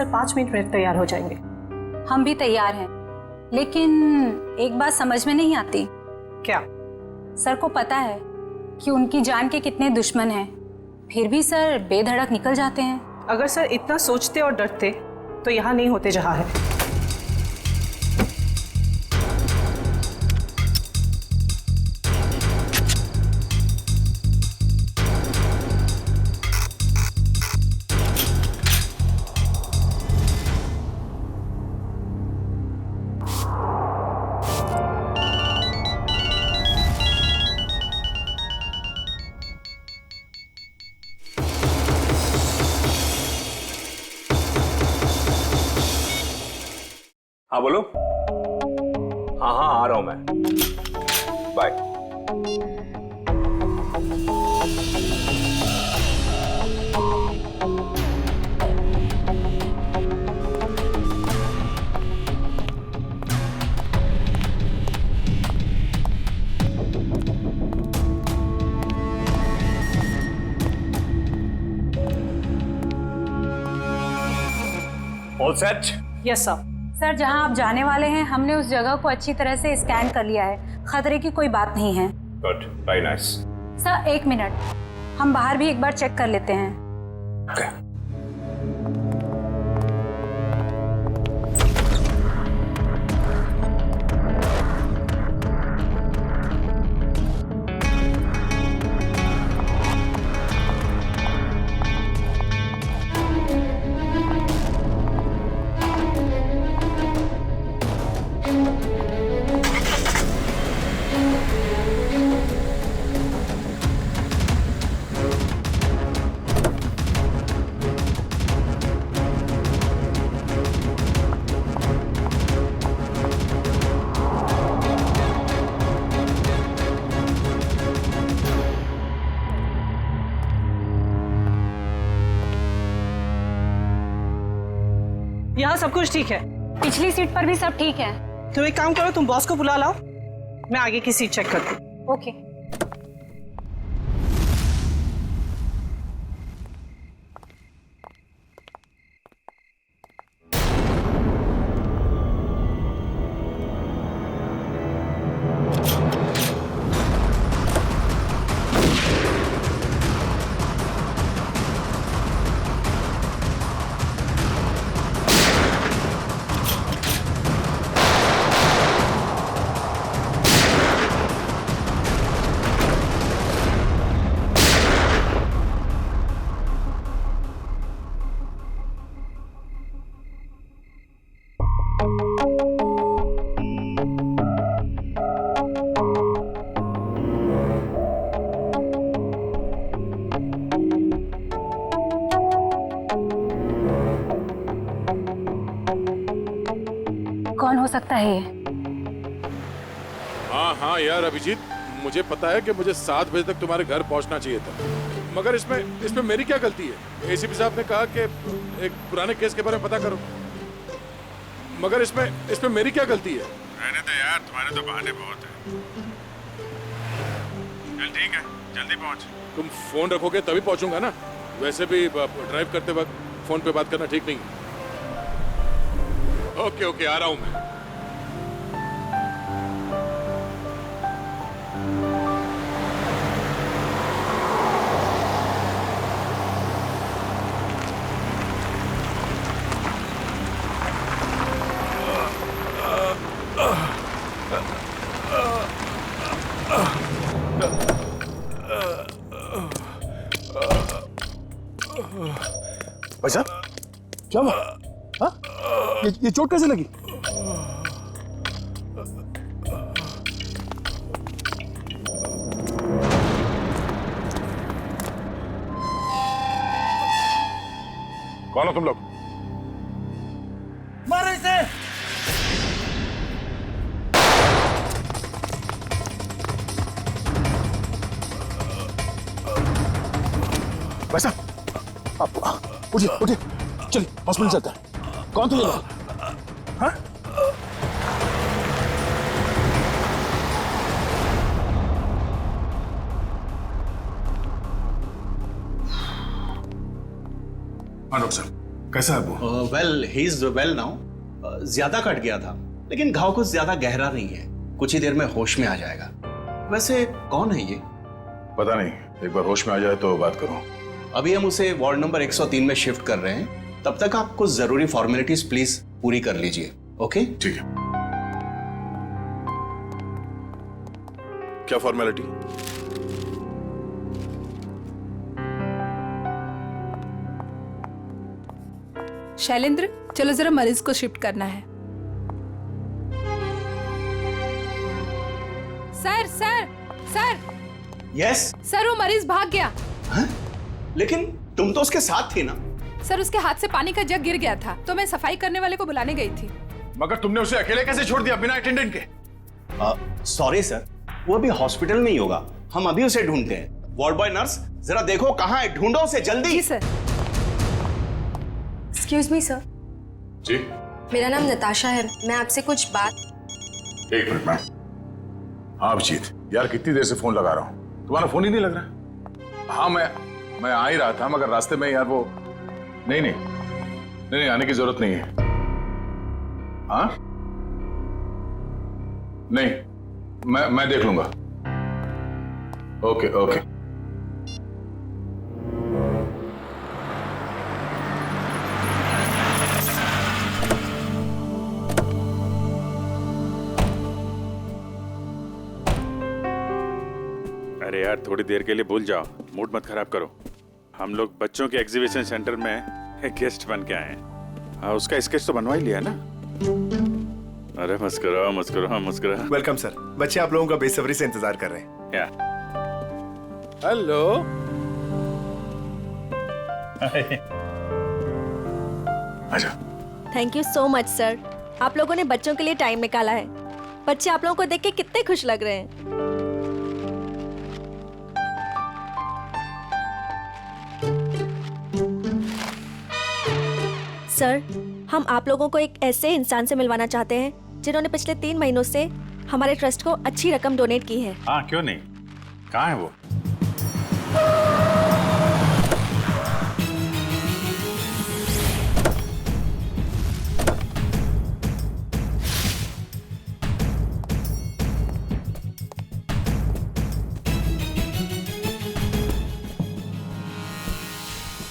Sir 5 minute में तैयार हो जाएंगे। हम भी तैयार हैं, लेकिन एक बात समझ में नहीं आती। क्या? सर को पता है कि उनकी जान के कितने दुश्मन हैं, फिर भी सर बेधड़क निकल जाते हैं। अगर सर इतना सोचते और डरते तो यहाँ नहीं होते जहाँ है। हाँ बोलो। हाँ हाँ आ रहा हूं मैं, bye. All set? Yes sir. Sir जहां आप जाने वाले हैं हमने उस जगह को अच्छी तरह से स्कैन कर लिया है, खतरे की कोई बात नहीं है। Good, very nice. Sir 1 minute, हम बाहर भी एक बार चेक कर लेते हैं। Okay. यहाँ सब कुछ ठीक है। पिछली सीट पर भी सब ठीक है। तुम एक काम करो, तुम बॉस को बुला लाओ, मैं आगे की सीट चेक करती हूँ। ओके। कौन हो सकता है ये? हाँ हाँ यार अभिजीत, मुझे पता है कि मुझे 7 बजे तक तुम्हारे घर पहुंचना चाहिए था, मगर इसमें मेरी क्या गलती है? एसीपी साहब ने कहा कि एक पुराने केस के बारे में पता करो, मगर इसमें मेरी क्या गलती है? रहने दे यार, तुम्हारे तो बहाने बहुत हैं। चल ठीक है, जल्दी पहुंच। तुम फोन रखोगे तभी पहुंचूंगा ना, वैसे भी ड्राइव करते वक्त फोन पे बात करना ठीक नहीं। ओके ओके, आ रहा हूं मैं। भाई साहब क्या हुआ? हाँ? ये चोट कैसे लगी? कौन हो तुम लोग? मारो इसे! भाई साहब आप उठिए उठिए, चलिए हॉस्पिटल चलते हैं। कौन थे ये लोग? हाँ? हाँ डॉक्टर साहब, कैसा है वो? Well he is well now. ज्यादा कट गया था, लेकिन घाव कुछ ज्यादा गहरा नहीं है, कुछ ही देर में होश में आ जाएगा। वैसे कौन है ये? पता नहीं, एक बार होश में आ जाए तो बात करूं। अभी हम उसे वार्ड नंबर 103 में शिफ्ट कर रहे हैं, तब तक आप कुछ जरूरी फॉर्मेलिटीज प्लीज पूरी कर लीजिए। ओके? ठीक है। क्या फॉर्मेलिटी? शैलेंद्र, चलो जरा मरीज को शिफ्ट करना है। Sir sir sir yes. Sir, वो मरीज भाग गया। हाँ? लेकिन तुम तो उसके साथ थी ना? सर, उसके हाथ से पानी का जग गिर गया था, तो मैं सफाई करने वाले को बुलाने गई थी। मगर तुमने उसे अकेले कैसे छोड़ दिया बिना अटेंडेंट के? सॉरी सर, वो अभी हॉस्पिटल में ही होगा, हम अभी उसे ढूंढते हैं। वार्ड बॉय नर्स, जरा देखो कहाँ है, ढूंढो उसे जल्दी। जी सर। Excuse me sir. जी? मेरा नाम नताशा है, मैं आपसे कुछ बात। एक मिनट में। हाँ अभिजीत, यार कितनी देर से फोन लगा रहा हूँ, तुम्हारा फोन ही नहीं लग रहा। हाँ मैं आ ही रहा था, मगर रास्ते में यार वो नहीं आने की जरूरत नहीं है। हाँ नहीं, मैं देख लूंगा। Okay okay. अरे यार, थोड़ी देर के लिए भूल जाओ, मूड मत खराब करो। हम लोग बच्चों के एग्जीबिशन सेंटर में गेस्ट बन के आए हैं। हाँ, उसका स्केच तो बनवा ही लिया ना? अरे मुस्कुराओ। Welcome sir. बच्चे आप लोगों का बेसब्री से इंतजार कर रहे हैं। या हेलो। आजा। Thank you so much sir, आप लोगों ने बच्चों के लिए टाइम निकाला है। बच्चे आप लोगों को देख के कितने खुश लग रहे हैं। सर, हम आप लोगों को एक ऐसे इंसान से मिलवाना चाहते हैं जिन्होंने पिछले 3 महीनों से हमारे ट्रस्ट को अच्छी रकम डोनेट की है। हाँ, क्यों नहीं, कहाँ है वो?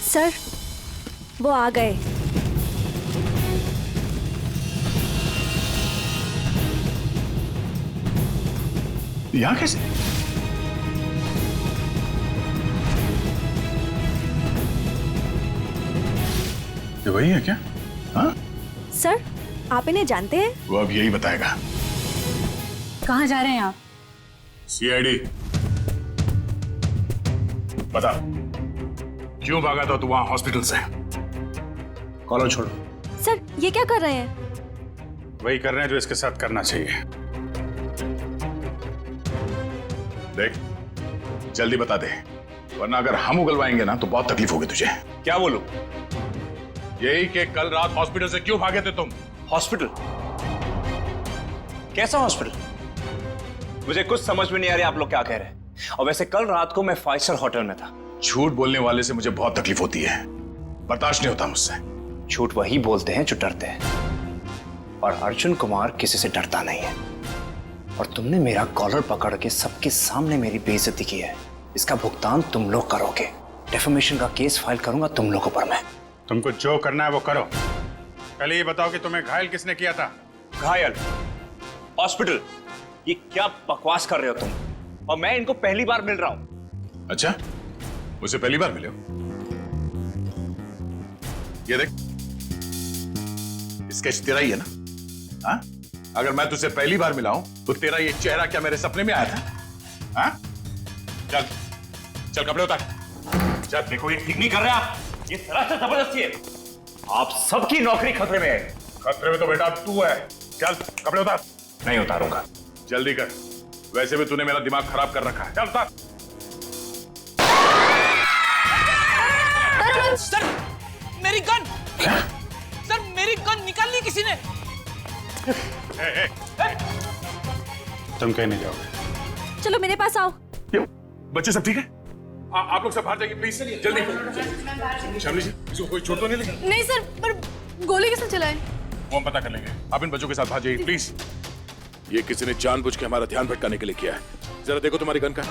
सर, वो आ गए। यहाँ कैसे? ये वही है क्या? हाँ? सर, आप इन्हें जानते हैं? वो अब यही बताएगा। कहाँ जा रहे हैं आप? सीआईडी। बता, क्यों भागा था तू वहां हॉस्पिटल से? कॉलर छोड़ो। सर, ये क्या कर रहे हैं? वही कर रहे हैं जो इसके साथ करना चाहिए। देख, जल्दी बता दे, वरना अगर हम उगलवाएंगे ना तो बहुत तकलीफ होगी तुझे। क्या बोलूं? यही कि कल रात हॉस्पिटल से क्यों भागे थे तुम? हॉस्पिटल? कैसा हॉस्पिटल? मुझे कुछ समझ में नहीं आ रहा आप लोग क्या कह रहे हैं। और वैसे कल रात को मैं 5 स्टार होटल में था। झूठ बोलने वाले से मुझे बहुत तकलीफ होती है, बर्दाश्त नहीं होता मुझसे। झूठ वही बोलते हैं जो डरते हैं, और अर्जुन कुमार किसी से डरता नहीं है। और तुमने मेरा कॉलर पकड़ के सबके सामने मेरी बेइज्जती की है, इसका भुगतान तुम लोग करोगे। डेफेमेशन का केस फाइल करूंगा तुम लोगों पर मैं। तुमको जो करना है वो करो। पहले ये बताओ कि तुम्हें घायल किसने किया था? घायल? हॉस्पिटल? ये क्या बकवास कर रहे हो तुम? और मैं इनको पहली बार मिल रहा हूं। अच्छा, मुझे पहली बार मिले हो? ये देख, स्केच तेरा ही है ना? हाँ? अगर मैं तुझसे पहली बार मिला हूं तो तेरा ये चेहरा क्या मेरे सपने में आया था? हाँ? चल कपड़े उतार। चल, देखो ये ठीक नहीं कर रहे आप, ये सरासर जबरदस्ती है। आप सबकी नौकरी खतरे में है। खतरे में तो बेटा तू है। चल कपड़े उतार। नहीं उतारूंगा। जल्दी कर, वैसे भी तूने मेरा दिमाग खराब कर रखा है। चल उतार। सर, मेरी गन! क्या? सर, मेरी गन निकाल ली किसी ने। तुम कहीं नहीं जाओगे। चलो मेरे पास आओ। बच्चे सब ठीक है? आप लोग सब बाहर जाइए प्लीज, जल्दी। शामली जी, इसको कोई चोट तो नहीं लगी? नहीं सर, पर गोली किसने चलाई? वो हम पता कर लेंगे। आप इन बच्चों के साथ बाहर जाइए प्लीज। ये किसी ने जानबूझ के हमारा ध्यान भटकाने के लिए किया है। जरा देखो तुम्हारी गन का।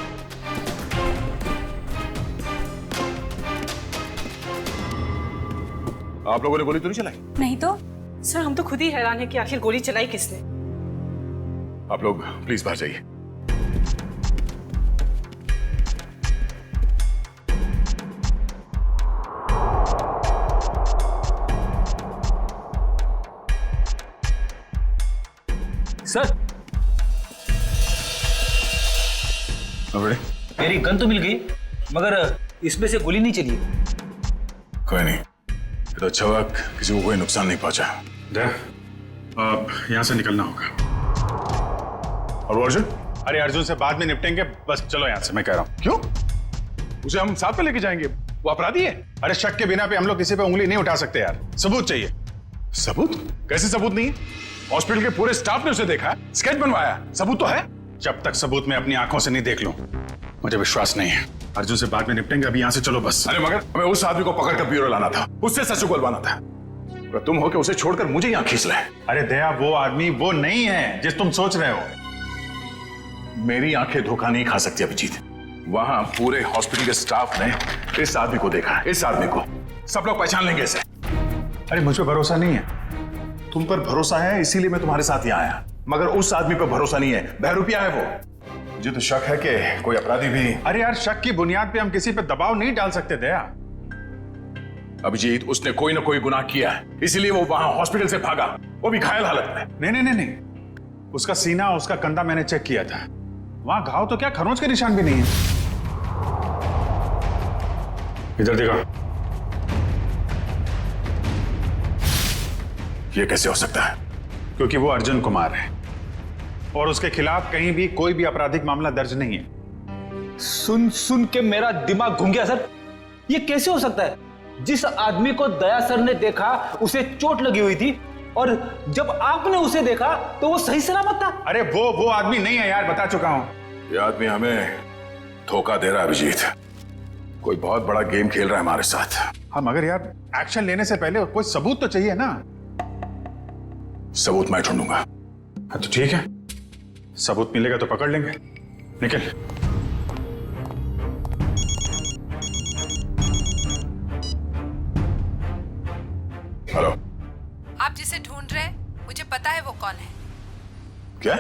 आप लोगों ने गोली तो नहीं चलाई? नहीं तो। सर हम तो खुद ही हैरान है कि आखिर गोली चलाई किसने। आप लोग प्लीज बाहर जाइए। सर मेरी गन तो मिल गई, मगर इसमें से गोली नहीं चली। कोई नहीं, ये तो अच्छा हुआ किसी को कोई नुकसान नहीं पहुंचा। अब यहाँ से निकलना होगा। और अर्जुन? अरे अर्जुन से बाद में निपटेंगे, बस चलो यहाँ से, मैं कह रहा हूँ। क्यों? उसे हम साथ में लेके जाएंगे, वो अपराधी है। अरे शक के बिना पे हम लोग किसी पे उंगली नहीं उठा सकते यार, सबूत चाहिए। सबूत? कैसे सबूत नहीं है? हॉस्पिटल के पूरे स्टाफ ने उसे देखा, स्केच बनवाया, सबूत तो है। जब तक सबूत मैं अपनी आंखों से नहीं देख लूं, मुझे विश्वास नहीं है। अर्जुन से बाद में निपटेंगे, अभी यहाँ से चलो बस। अरे मगर हमें उस आदमी को पकड़कर ब्यूरो लाना था, उससे सच उगलवाना था। तो तुम हो के उसे छोड़कर मुझे यहाँ खींच लाए। अरे दया, वो आदमी वो नहीं है जिस तुम सोच रहे हो। मेरी आंखें धोखा नहीं खा सकती अभिजीत। वहां पूरे हॉस्पिटल के स्टाफ ने इस आदमी को देखा, इस आदमी को सब लोग पहचान लेंगे इसे। अरे मुझ पर भरोसा नहीं है। तुम पर भरोसा है इसीलिए मैं तुम्हारे साथ यहाँ आया, मगर उस आदमी पर भरोसा नहीं है। बहरूपिया है वो। मुझे तो शक है कि कोई अपराधी भी। अरे यार, शक की बुनियाद पे हम किसी पे दबाव नहीं डाल सकते दया। अभिजीत, उसने कोई ना कोई गुनाह किया है, इसीलिए वो वहां हॉस्पिटल से भागा, वो भी घायल हालत में। नहीं नहीं नहीं नहीं, उसका सीना, उसका कंधा मैंने चेक किया था, वहां घाव तो क्या खरोंच के निशान भी नहीं है। इधर देखो। ये कैसे हो सकता है? क्योंकि वो अर्जुन कुमार है और उसके खिलाफ कहीं भी कोई भी आपराधिक मामला दर्ज नहीं है। सुन सुन के मेरा दिमाग घूम गया सर। ये कैसे हो सकता है? जिस आदमी को दया सर ने देखा उसे चोट लगी हुई थी, और जब आपने उसे देखा तो वो सही सलामत था। अरे वो आदमी नहीं है यार, बता चुका हूं। ये आदमी हमें धोखा दे रहा है अभिजीत। कोई बहुत बड़ा गेम खेल रहा है हमारे साथ। हाँ, मगर यार एक्शन लेने से पहले कोई सबूत तो चाहिए ना। सबूत मैं ढूंढूंगा। हाँ तो ठीक है, सबूत मिलेगा तो पकड़ लेंगे। निकल। हेलो। आप जिसे ढूंढ रहे हैं, मुझे पता है वो कौन है। क्या?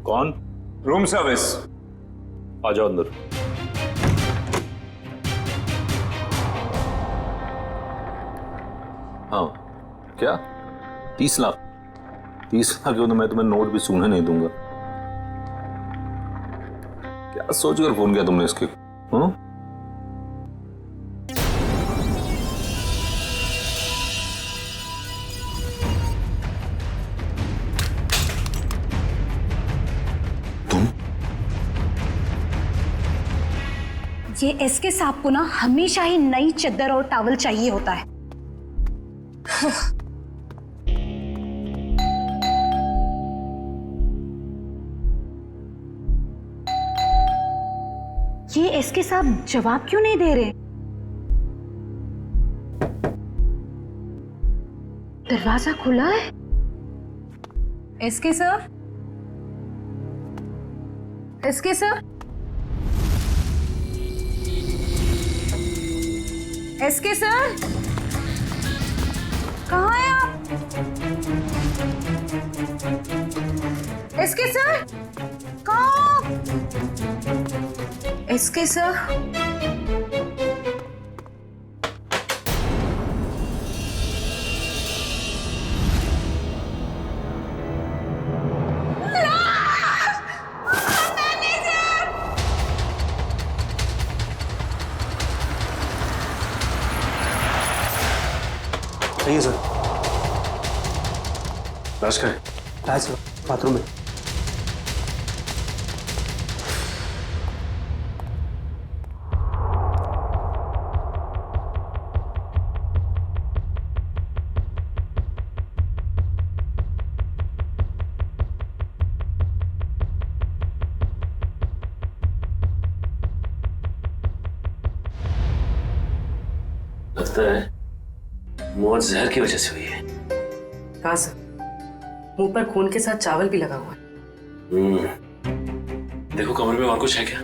कौन? Room service. आ जाओ अंदर। हाँ क्या? 30 लाख? 30 लाख क्यों? तो मैं तुम्हें नोट भी सूंघने नहीं दूंगा। क्या सोचकर फोन किया तुमने इसके? हाँ? ये एसके साहब को ना हमेशा ही नई चद्दर और टॉवल चाहिए होता है। ये एसके साहब जवाब क्यों नहीं दे रहे? दरवाजा खुला है। SK sir, SK sir, SK sir, कहाँ हैं आप? एसके सर, कहाँ? एसके सर, नहीं है सर। लाश का है? लाश बाथरूम में। लगता है मौत जहर की वजह से हुई है। कहाँ सर? मुंह पर खून के साथ चावल भी लगा हुआ है। देखो कमरे में और कुछ है क्या?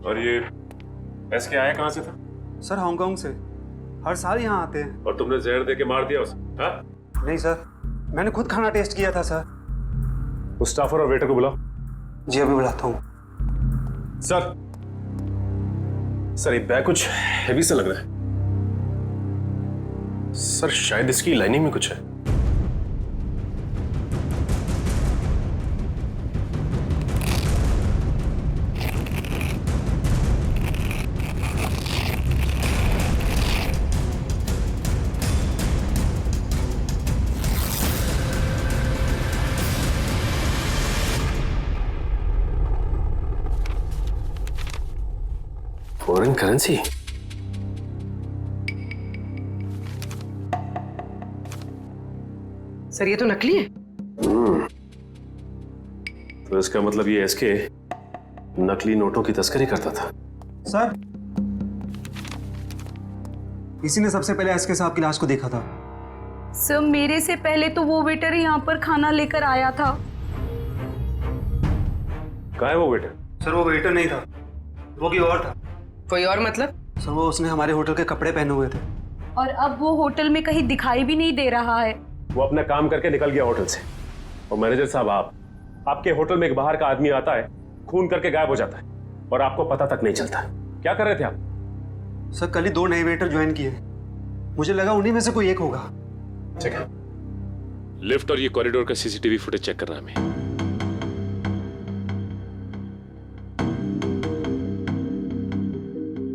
और ये एसके आया कहां से था? सर हांगकांग से, हर साल यहाँ आते हैं। और तुमने जहर दे के मार दिया उसे? हाँ? नहीं सर, मैंने खुद खाना टेस्ट किया था सर। उस स्टाफर और वेटर को बुलाओ। जी अभी बुलाता हूँ। सर सर ये बैग कुछ हेवी सा लग रहा है। सर शायद इसकी लाइनिंग में कुछ है। Foreign currency? सर ये तो नकली है। तो इसका मतलब ये एसके नकली नोटों की तस्करी करता था। सर इसी ने सबसे पहले एसके साहब की लाश को देखा था। सर मेरे से पहले तो वो वेटर यहाँ पर खाना लेकर आया था। कहाँ है वो वेटर? सर वो वेटर नहीं था, वो कोई और था। कोई और मतलब? सर वो उसने हमारे होटल के कपड़े पहने हुए थे। और अब वो होटल में कहीं दिखाई भी नहीं दे रहा है। वो अपना काम करके निकल गया होटल से। और मैनेजर साहब आपके होटल में एक बाहर का आदमी आता है, खून करके गायब हो जाता है और आपको पता तक नहीं चलता। क्या कर रहे थे आप? सर कल ही 2 नए वेटर ज्वाइन किए, मुझे लगा उन्हीं में से कोई एक होगा। ठीक है, लिफ्ट और ये कॉरिडोर का सीसीटीवी फुटेज चेक करना हमें।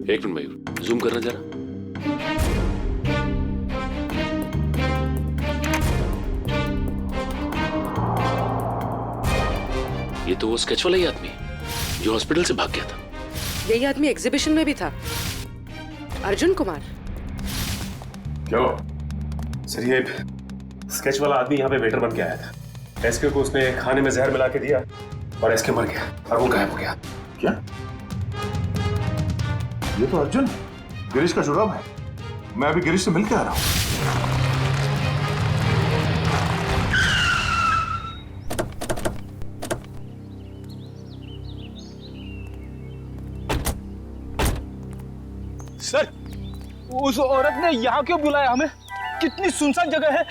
एक मिनट मयूर, जूम करना जरा। ये तो वो स्केच वाला ही आदमी जो हॉस्पिटल से भाग गया था। यही आदमी एग्जीबिशन में भी था, अर्जुन कुमार। क्या हुआ? सर ये स्केच वाला आदमी यहाँ पे वेटर बन के आया था। एसके को उसने खाने में जहर मिला के दिया और एसके मर गया और वो गायब हो गया। क्या? ये तो अर्जुन गिरीश का जुड़ाव है। मैं अभी गिरीश से मिल के आ रहा हूँ। सर उस औरत ने यहाँ क्यों बुलाया हमें? कितनी सुनसान जगह है,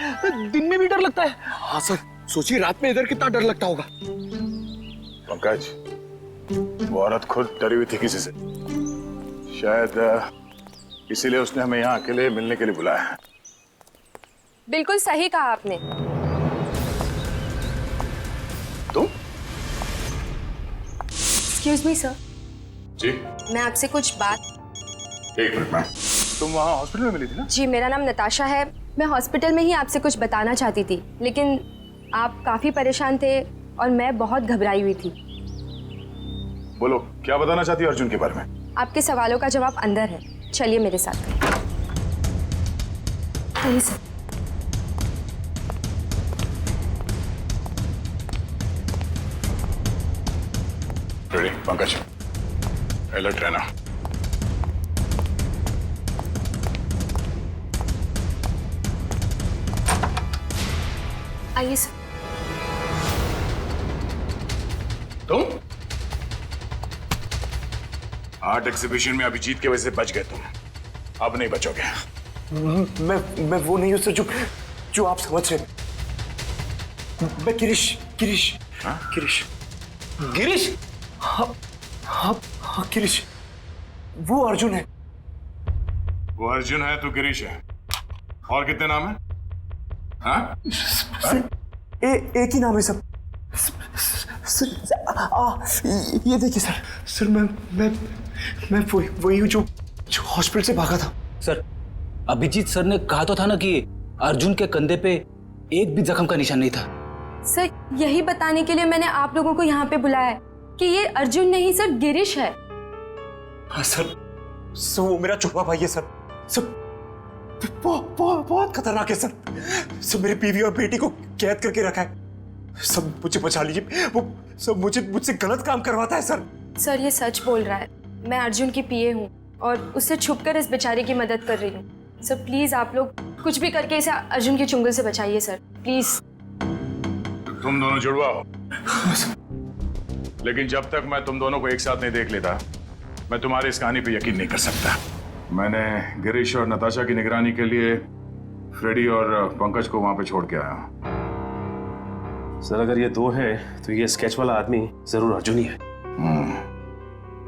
दिन में भी डर लगता है। हाँ सर, सोचिए रात में इधर कितना डर लगता होगा। पंकज, वो औरत खुद डरी हुई थी किसी से, शायद इसीलिए उसने हमें यहाँ अकेले मिलने के लिए बुलाया है। बिल्कुल सही कहा आपने। तुम? एक्सक्यूज मी सर, जी मैं आपसे कुछ बात। एक मिनट मैम, तुम वहाँ हॉस्पिटल में मिली थी ना? जी मेरा नाम नताशा है, मैं हॉस्पिटल में ही आपसे कुछ बताना चाहती थी, लेकिन आप काफी परेशान थे और मैं बहुत घबराई हुई थी। बोलो, क्या बताना चाहती हो अर्जुन के बारे में? आपके सवालों का जवाब अंदर है, चलिए मेरे साथ। आइए सर। रेडी पंकज, अलर्ट रहना। आइए सर। तुम आर्ट एग्जीबिशन में अभिजीत की वजह से बच गए तुम, अब नहीं बचोगे। मैं वो नहीं हूं सर जो आप समझ रहे। मैं गिरीश। हाँ? गिरीश? हाँ गिरीश, वो अर्जुन है। वो अर्जुन है तो गिरीश है। और कितने नाम है? हाँ? एक ही नाम है सब। ये देखिए सर, सर मैं वही हूँ जो हॉस्पिटल से भागा था। सर, अभिजीत सर ने कहा तो था ना कि अर्जुन के कंधे पे एक भी जख्म का निशान नहीं था। सर, यही बताने के लिए मैंने आप लोगों को यहाँ पे बुलाया है कि ये अर्जुन नहीं सर, गिरीश है। हाँ सर, वो मेरा छुपा भाई है सर। बहुत खतरनाक है सर। मेरी बीवी और बेटी को कैद करके रखा है। सब मुझे बचा लीजिए, वो सब मुझसे गलत काम करवाता है सर। सर, ये सच बोल रहा है। मैं अर्जुन की पीए हूँ और उससे छुपकर इस बेचारे की मदद कर रही हूँ। सर प्लीज आप लोग कुछ भी करके इसे अर्जुन के चुंगल से बचाइए सर, प्लीज। तुम दोनों जुड़वा हो, लेकिन जब तक मैं तुम दोनों को एक साथ नहीं देख लेता, मैं तुम्हारी इस कहानी पे यकीन नहीं कर सकता। मैंने गिरीश और नताशा की निगरानी के लिए फ्रेडी और पंकज को वहां पे छोड़ के आया। सर, अगर ये दो हैं तो ये स्केच वाला आदमी जरूर अर्जुन ही है।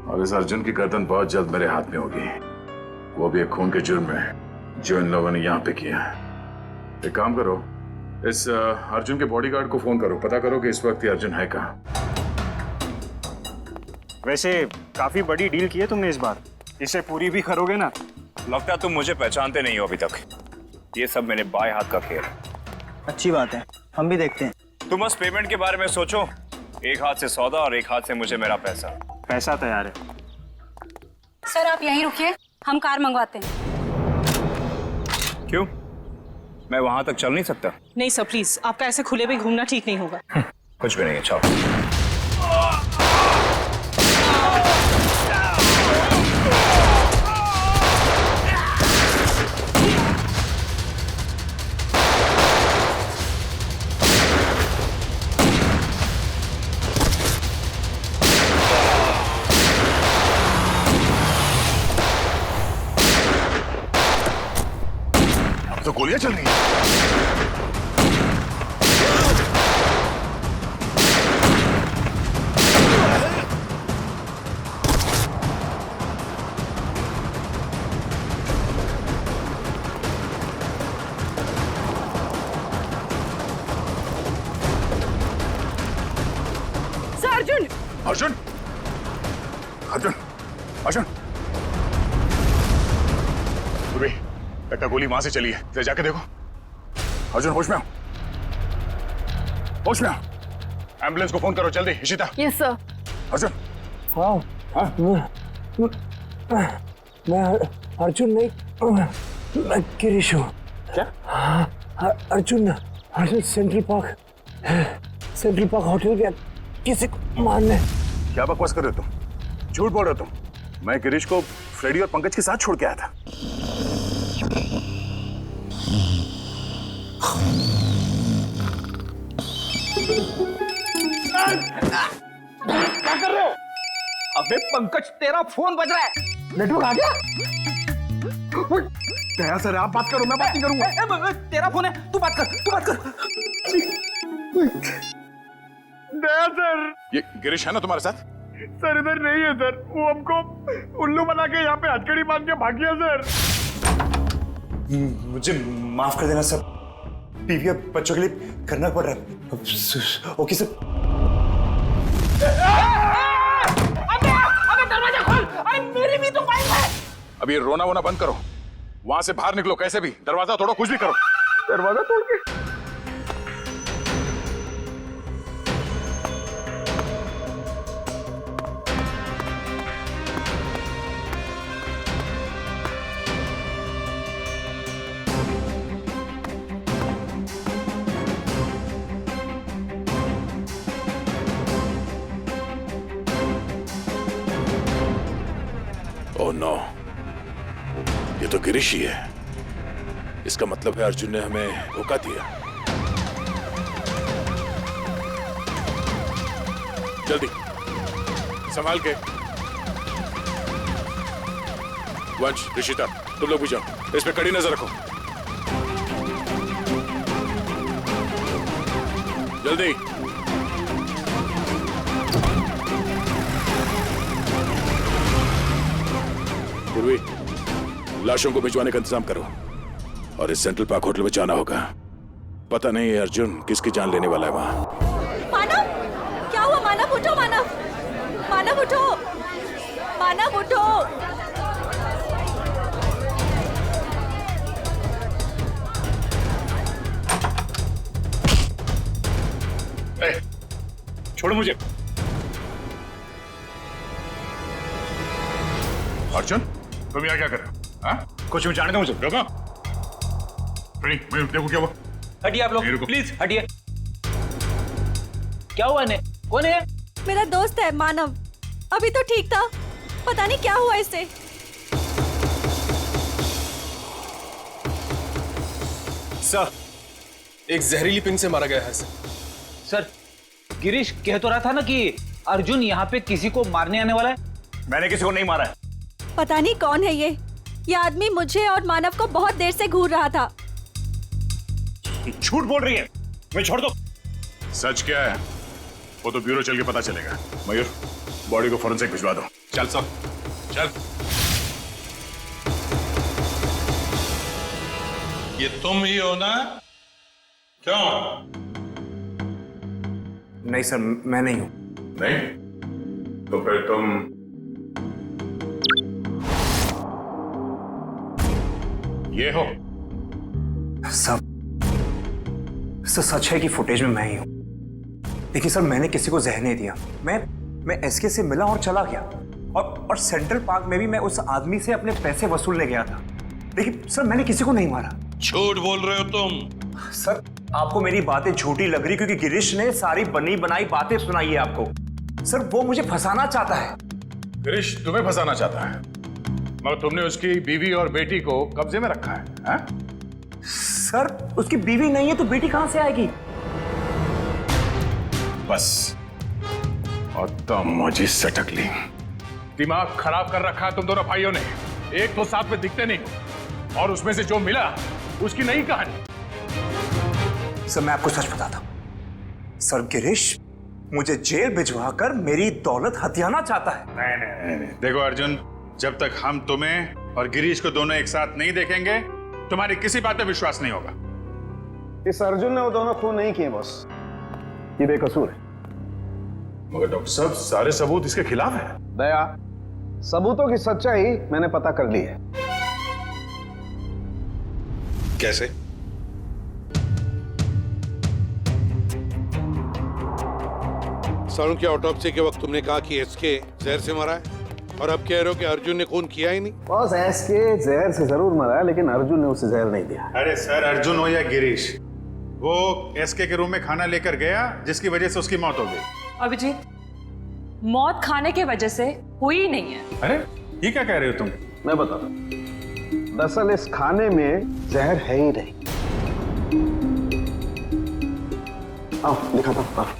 और इस अर्जुन की गर्दन बहुत जल्द मेरे हाथ में होगी, वो भी एक खून के जुर्म में जो इन लोगों ने यहाँ पे किया। एक काम करो, इस अर्जुन के बॉडीगार्ड को फोन करो, पता करो कि इस वक्त ये अर्जुन है कहाँ। वैसे काफी बड़ी डील की है तुमने इस बार, इसे पूरी भी करोगे ना? लगता है तुम मुझे पहचानते नहीं हो अभी तक। ये सब मेरे बाएं हाथ का खेल है। अच्छी बात है, हम भी देखते हैं। तुम बस पेमेंट के बारे में सोचो, एक हाथ से सौदा और एक हाथ से मुझे मेरा पैसा। पैसा तैयार है। सर आप यहीं रुकिए, हम कार मंगवाते हैं। क्यों, मैं वहां तक चल नहीं सकता? नहीं सर प्लीज, आपका ऐसे खुले में घूमना ठीक नहीं होगा। कुछ भी नहीं है, चलो। तो गोलियां चल रही हैं। सर अर्जुन! अर्जुन! अर्जुन! अर्जुन! तुम्हें लगता गोली वहां से चली है, जरा जाके देखो। अर्जुन होश में आओ, होश में आओ। एम्बुलेंस को फोन करो जल्दी। इशिता। Yes sir. अर्जुन। मैं अर्जुन नहीं, मैं गिरीश हूँ। क्या? अर्जुन सेंट्रल पार्क होटल गया किसी को मारने। क्या बकवास कर रहे हो तुम? झूठ बोल रहे हो तुम। मैं गिरीश को फ्रेडी और पंकज के साथ छोड़ के आया था। क्या कर रहे हो? अबे पंकज, तेरा फोन बज रहा है। नेटवर्क आ गया? दया सर आप बात करो, मैं बात नहीं करूंगा। तेरा फोन है, तू बात कर। दया सर। ये गिरीश है ना तुम्हारे साथ? सर इधर नहीं है सर, वो हमको उल्लू बना के यहाँ पे हथकड़ी बांध के भाग गया सर। मुझे माफ कर देना सर, बीवी और बच्चों के लिए करना पड़ रहा है। Okay sir. अबे दरवाजा खोल, अरे मेरी भी तो वाइफ है। अब ये रोना वोना बंद करो, वहां से बाहर निकलो कैसे भी, दरवाजा तोड़ो, कुछ भी करो। दरवाजा तोड़ के? ओह नो, ये तो गिरीश ही है। इसका मतलब है अर्जुन ने हमें धोखा दिया। जल्दी संभाल के। वंश, ऋषिता, तुम लोग भी जाओ, इस पे कड़ी नजर रखो। जल्दी। पूर्वी, लाशों को भिजवाने का इंतजाम करो और इस सेंट्रल पार्क होटल में जाना होगा। पता नहीं अर्जुन किसकी जान लेने वाला है वहां। मानव, क्या हुआ? मानव उठो, मानव, मानव उठो, मानव उठो। छोड़ो मुझे। अर्जुन, तुम यहाँ क्या कर रहे हो? हाँ? कुछ भी जानते हो मुझे? रुको। देखो क्या हुआ। हटिए आप लोग, प्लीज हटिए। क्या हुआ इन्हें? कौन है? मेरा दोस्त है मानव, अभी तो ठीक था, पता नहीं क्या हुआ इसे। सर, एक जहरीली पिन से मारा गया है सर, गिरीश कह तो रहा था ना कि अर्जुन यहाँ पे किसी को मारने आने वाला है। मैंने किसी को नहीं मारा है। पता नहीं कौन है ये आदमी मुझे और मानव को बहुत देर से घूर रहा था। झूठ बोल रही है, मैं छोड़ दो। सच क्या है वो तो ब्यूरो चल के पता चलेगा। मयूर, बॉडी को फॉरेंसिक भिजवा दो। चल सब, चल। ये तुम ही हो ना? क्यों? नहीं सर, मैं नहीं हूं। नहीं? तो फिर तुम ये हो? सब सच है कि फुटेज में मैं ही हूं। देखिए सर, मैंने किसी को जहर नहीं दिया। मैं एसके से मिला और चला गया, और सेंट्रल पार्क में भी मैं उस आदमी से अपने पैसे वसूलने गया था। देखिए सर, मैंने किसी को नहीं मारा। झूठ बोल रहे हो तुम। सर, आपको मेरी बातें झूठी लग रही क्योंकि गिरीश ने सारी बनी बनाई बातें सुनाई है आपको। सर, वो मुझे फंसाना चाहता है। गिरीश तुम्हें फंसाना चाहता है, मगर तुमने उसकी बीवी और बेटी को कब्जे में रखा है, हा? सर, उसकी बीवी नहीं है तो बेटी कहां से आएगी? बस, और तुम मुझे सटक ली। दिमाग खराब कर रखा है तुम दोनों भाइयों ने। एक तो साथ में दिखते नहीं हो, और उसमें से जो मिला उसकी नई कहानी। सर, मैं आपको सच बताता हूं। सर, गिरीश मुझे जेल भिजवा कर मेरी दौलत हथियाना चाहता है। नहीं। देखो अर्जुन, जब तक हम तुम्हें और गिरीश को दोनों एक साथ नहीं देखेंगे, तुम्हारी किसी बात पे विश्वास नहीं होगा। इस अर्जुन ने वो दोनों खून नहीं किए बॉस, ये बेकसूर है। मगर डॉक्टर साहब, सारे सबूत इसके खिलाफ है। दया, सबूतों की सच्चाई मैंने पता कर ली है। कैसे? सारुण की ऑटोप्सी के वक्त तुमने कहा कि एसके जहर से मरा है, और अब कह रहे हो कि अर्जुन ने खून किया ही नहीं। बॉस, एसके जहर से जरूर मरा है, लेकिन अर्जुन ने उसे जहर नहीं दिया। अरे सर, अर्जुन हो या गिरीश, वो एसके के रूम में खाना लेकर गया जिसकी वजह से उसकी मौत हो गई। अभिजीत, मौत खाने की वजह से हुई ही नहीं है। अरे ये क्या कह रहे हो तुम? मैं बताता हूं, दरअसल इस खाने में जहर है ही नहीं। आओ दिखाता हूं।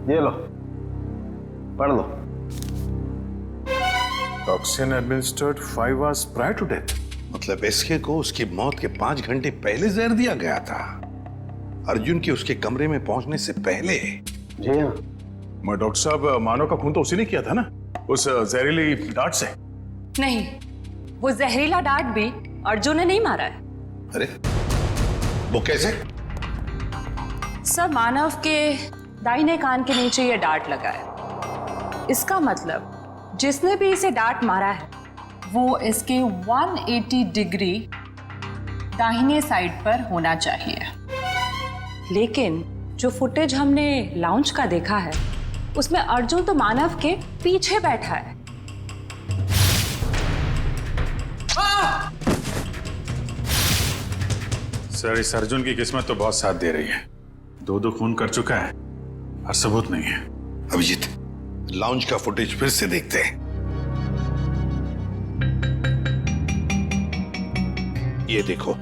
ये लो, पढ़ लो। Toxin administered 5 hours prior to death। मतलब एसके को उसकी मौत के 5 घंटे पहले जहर दिया गया था, अर्जुन के उसके कमरे में पहुंचने से पहले। जी हाँ। मगर डॉक्टर साहब, मानव का खून तो उसी ने किया था ना, उस जहरीली डांट से। नहीं, वो जहरीला डांट भी अर्जुन ने नहीं मारा है। अरे वो कैसे? सर, मानव के दाहिने कान के नीचे ये डांट लगा है। इसका मतलब जिसने भी इसे डांट मारा है वो इसके 180 डिग्री दाहिने साइड पर होना चाहिए। लेकिन जो फुटेज हमने लाउंज का देखा है उसमें अर्जुन तो मानव के पीछे बैठा है। सर, इस अर्जुन की किस्मत तो बहुत साथ दे रही है। 2 खून कर चुका है और सबूत नहीं है। अभिजीत, लाउंज का फुटेज फिर से देखते हैं। ये देखो,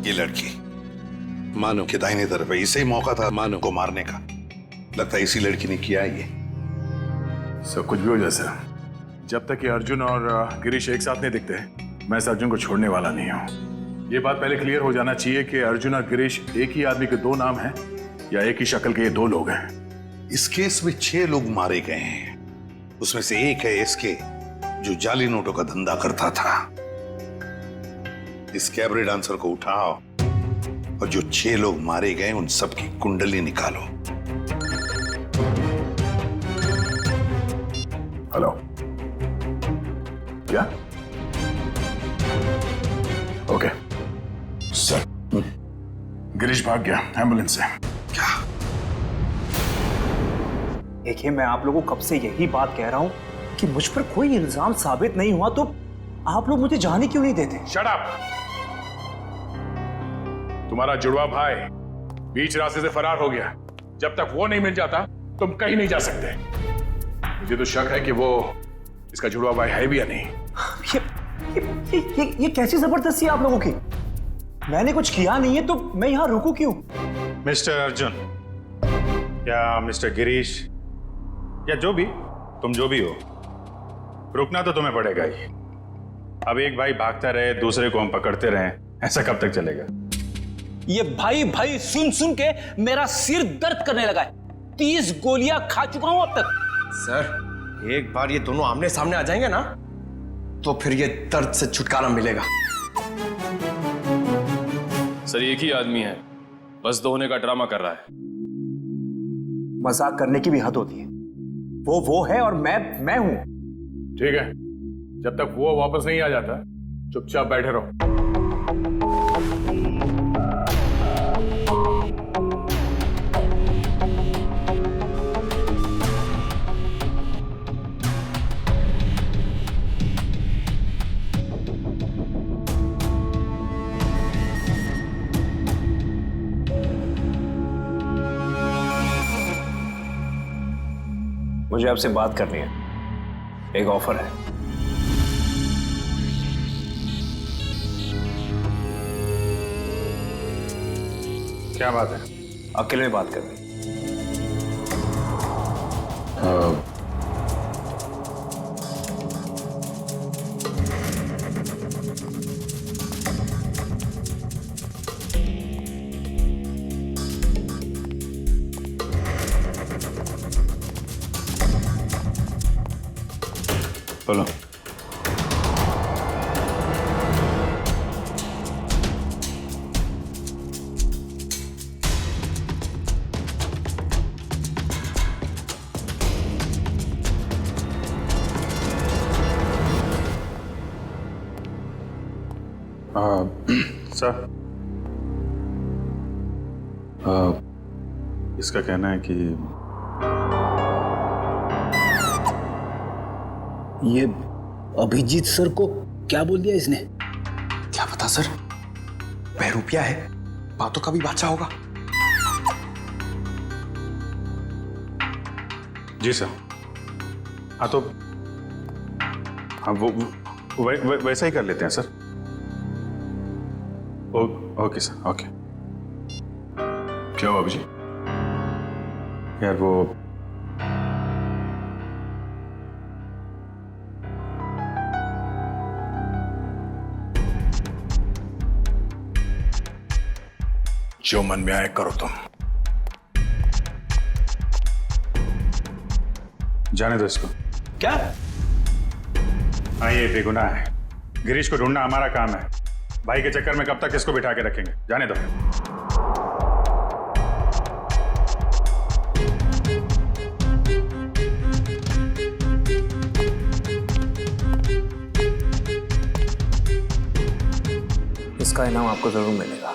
ये लड़की मानो के दाहिने तरफ है। इसे ही मौका था मानो को मारने का। लगता है इसी लड़की ने किया ये। सब कुछ भी हो जाए सर, जब तक ये अर्जुन और गिरीश एक साथ नहीं दिखते मैं इस अर्जुन को छोड़ने वाला नहीं हूँ। ये बात पहले क्लियर हो जाना चाहिए कि अर्जुन और गिरीश एक ही आदमी के 2 नाम हैं या एक ही शक्ल के ये 2 लोग हैं। इस केस में 6 लोग मारे गए हैं। उसमें से एक है एसके, जो जाली नोटों का धंधा करता था। इस कैबरे डांसर को उठाओ और जो 6 लोग मारे गए उन सबकी कुंडली निकालो। हेलो, क्या? ओके सर, गिरीश भाग गया एम्बुलेंस से। क्या? देखिए, मैं आप लोगों को कब से यही बात कह रहा हूं कि मुझ पर कोई इल्जाम साबित नहीं हुआ तो आप लोग मुझे जाने क्यों नहीं देते? Shut up! तुम्हारा जुड़वा भाई बीच रास्ते से फरार हो गया। जब तक वो नहीं मिल जाता तुम कहीं नहीं जा सकते। मुझे तो शक है कि वो इसका जुड़वा भाई है भी या नहीं। ये कैसी जबरदस्ती है आप लोगों की? मैंने कुछ किया नहीं है तो मैं यहां रुकूं क्यों? मिस्टर अर्जुन या मिस्टर गिरीश या जो भी, तुम जो भी हो, रुकना तो तुम्हें पड़ेगा ही। अब एक भाई भागता रहे, दूसरे को हम पकड़ते रहे, ऐसा कब तक चलेगा? ये भाई भाई सुन सुन के मेरा सिर दर्द करने लगा है। 30 गोलियां खा चुका हूं अब तक। सर, एक बार ये दोनों आमने सामने आ जाएंगे ना तो फिर ये दर्द से छुटकारा मिलेगा। सर, एक ही आदमी है, बस 2 होने का ड्रामा कर रहा है। मजाक करने की भी हद होती है। वो है और मैं हूं। ठीक है, जब तक वो वापस नहीं आ जाता चुपचाप बैठे रहो। मुझे आपसे बात करनी है, एक ऑफर है। क्या बात है? अकेले में बात करनी। बोलो। सर, इसका कहना है कि ये अभिजीत सर को क्या बोल दिया इसने? क्या पता सर, बहरूपिया है, बातों का भी बादशाह होगा। जी सर। हाँ तो हाँ वो वैसा ही कर लेते हैं सर। Okay sir, okay. क्या हुआ अभिजीत? यार वो जो मन में आए करो तुम। जाने दो इसको। क्या? हाँ, ये बेगुनाह है। गिरीश को ढूंढना हमारा काम है। भाई के चक्कर में कब तक इसको बिठा के रखेंगे? जाने दो। इसका इनाम आपको जरूर मिलेगा।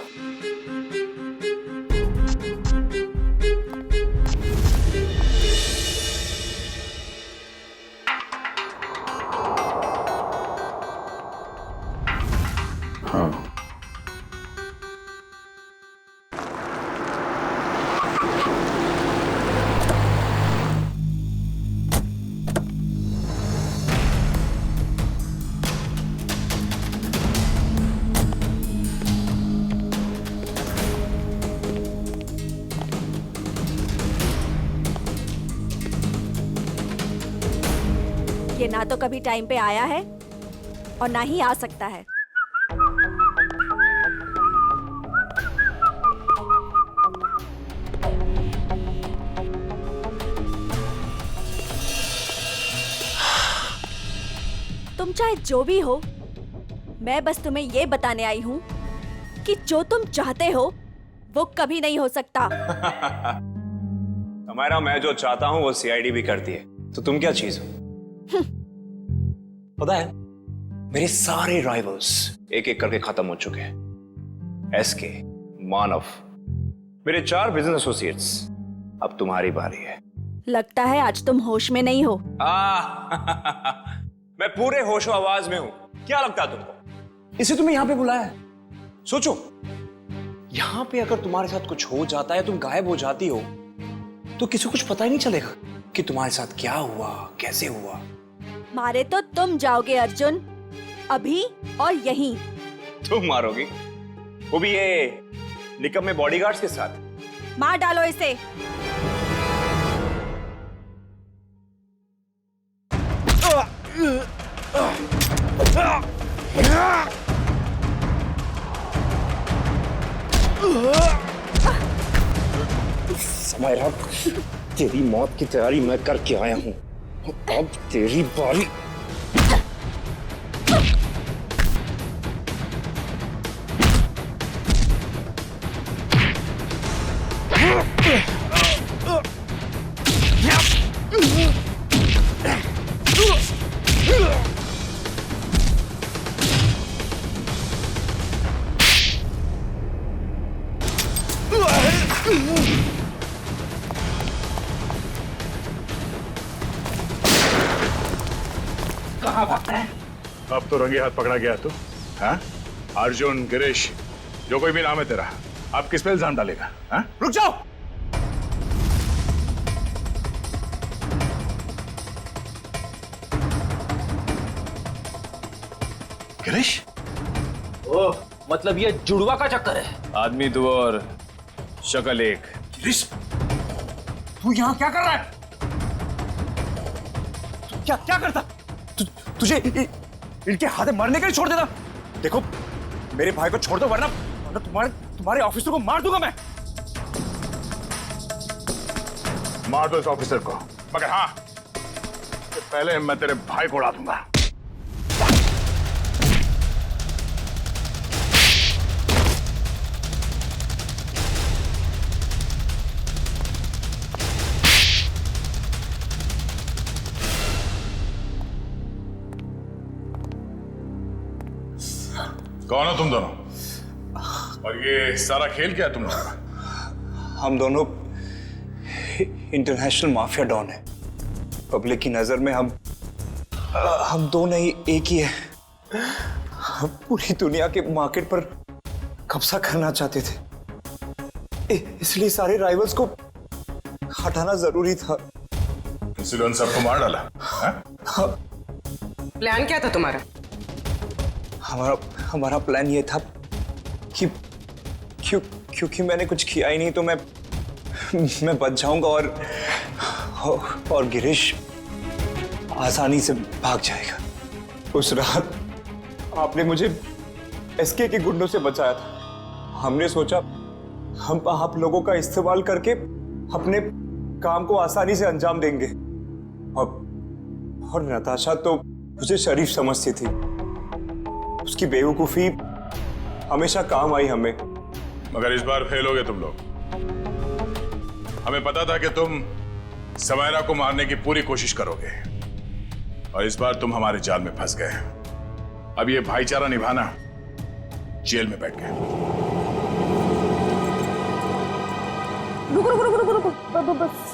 हाँ, ये ना तो कभी टाइम पे आया है और ना ही आ सकता है। तुम चाहे जो भी हो, मैं बस तुम्हें ये बताने आई हूँ कि जो तुम चाहते हो वो कभी नहीं हो सकता। हमारा मैं जो चाहता हूँ वो सीआईडी भी करती है, तो तुम क्या चीज हो? पता है, मेरे सारे राइवल्स एक एक करके खत्म हो चुके हैं। एसके, मानव, मेरे 4 बिजनेस एसोसिएट्स। अब तुम्हारी बारी है। लगता है आज तुम होश में नहीं हो। मैं पूरे होशो आवाज में हूं। क्या लगता है तुमको? इसे तुम्हें यहां पे बुलाया है। सोचो, यहां पे अगर तुम्हारे साथ कुछ हो जाता है, तुम गायब हो जाती हो, तो किसी को कुछ पता ही नहीं चलेगा कि तुम्हारे साथ क्या हुआ, कैसे हुआ। मारे तो तुम जाओगे अर्जुन, अभी और यहीं। तुम मारोगी? वो भी ये निकम्मे बॉडीगार्ड्स के साथ? मार डालो इसे। समायरा, तेरी मौत की तैयारी मैं करके आया हूं। अब तेरी बारी। अब तो रंगे हाथ पकड़ा गया तू। हाँ? अर्जुन, गिरीश, जो कोई भी नाम है तेरा, आप किस पे इल्जाम डालेगा? हाँ? रुक जाओ। गिरीश? ओह, मतलब ये जुड़वा का चक्कर है। आदमी दो और शक्ल एक। गिरीश, तू यहां क्या कर रहा है? क्या करता? तुझे इनके हाथे मरने के लिए छोड़ देना? देखो, मेरे भाई को छोड़ दो, वरना तुम्हारे ऑफिसर को मार दूंगा मैं। मार दो इस ऑफिसर को, मगर हाँ, पहले मैं तेरे भाई को उड़ा दूंगा। कौन हो तुम दोनों? और ये सारा खेल क्या है तुम लोगों का? हम दोनों इंटरनेशनल माफिया डॉन हैं। पब्लिक की नजर में हम दो नहीं, एक ही है। हम पूरी दुनिया के मार्केट पर कब्जा करना चाहते थे, इसलिए सारे राइवल्स को हटाना जरूरी था। इसलिए उन सबको मार डाला? हाँ। प्लान क्या था तुम्हारा? हमारा प्लान ये था कि क्योंकि मैंने कुछ किया ही नहीं, तो मैं बच जाऊंगा और गिरीश आसानी से भाग जाएगा। उस रात आपने मुझे एसके के गुंडों से बचाया था। हमने सोचा हम आप लोगों का इस्तेमाल करके अपने काम को आसानी से अंजाम देंगे, और नताशा तो मुझे शरीफ समझती थी। उसकी बेवकूफी हमेशा काम आई हमें। मगर इस बार फेल हो गए तुम लोग। हमें पता था कि तुम समायरा को मारने की पूरी कोशिश करोगे, और इस बार तुम हमारे जाल में फंस गए। अब ये भाईचारा निभाना जेल में बैठ गए। रुको रुको रुको रुको रुको, बस।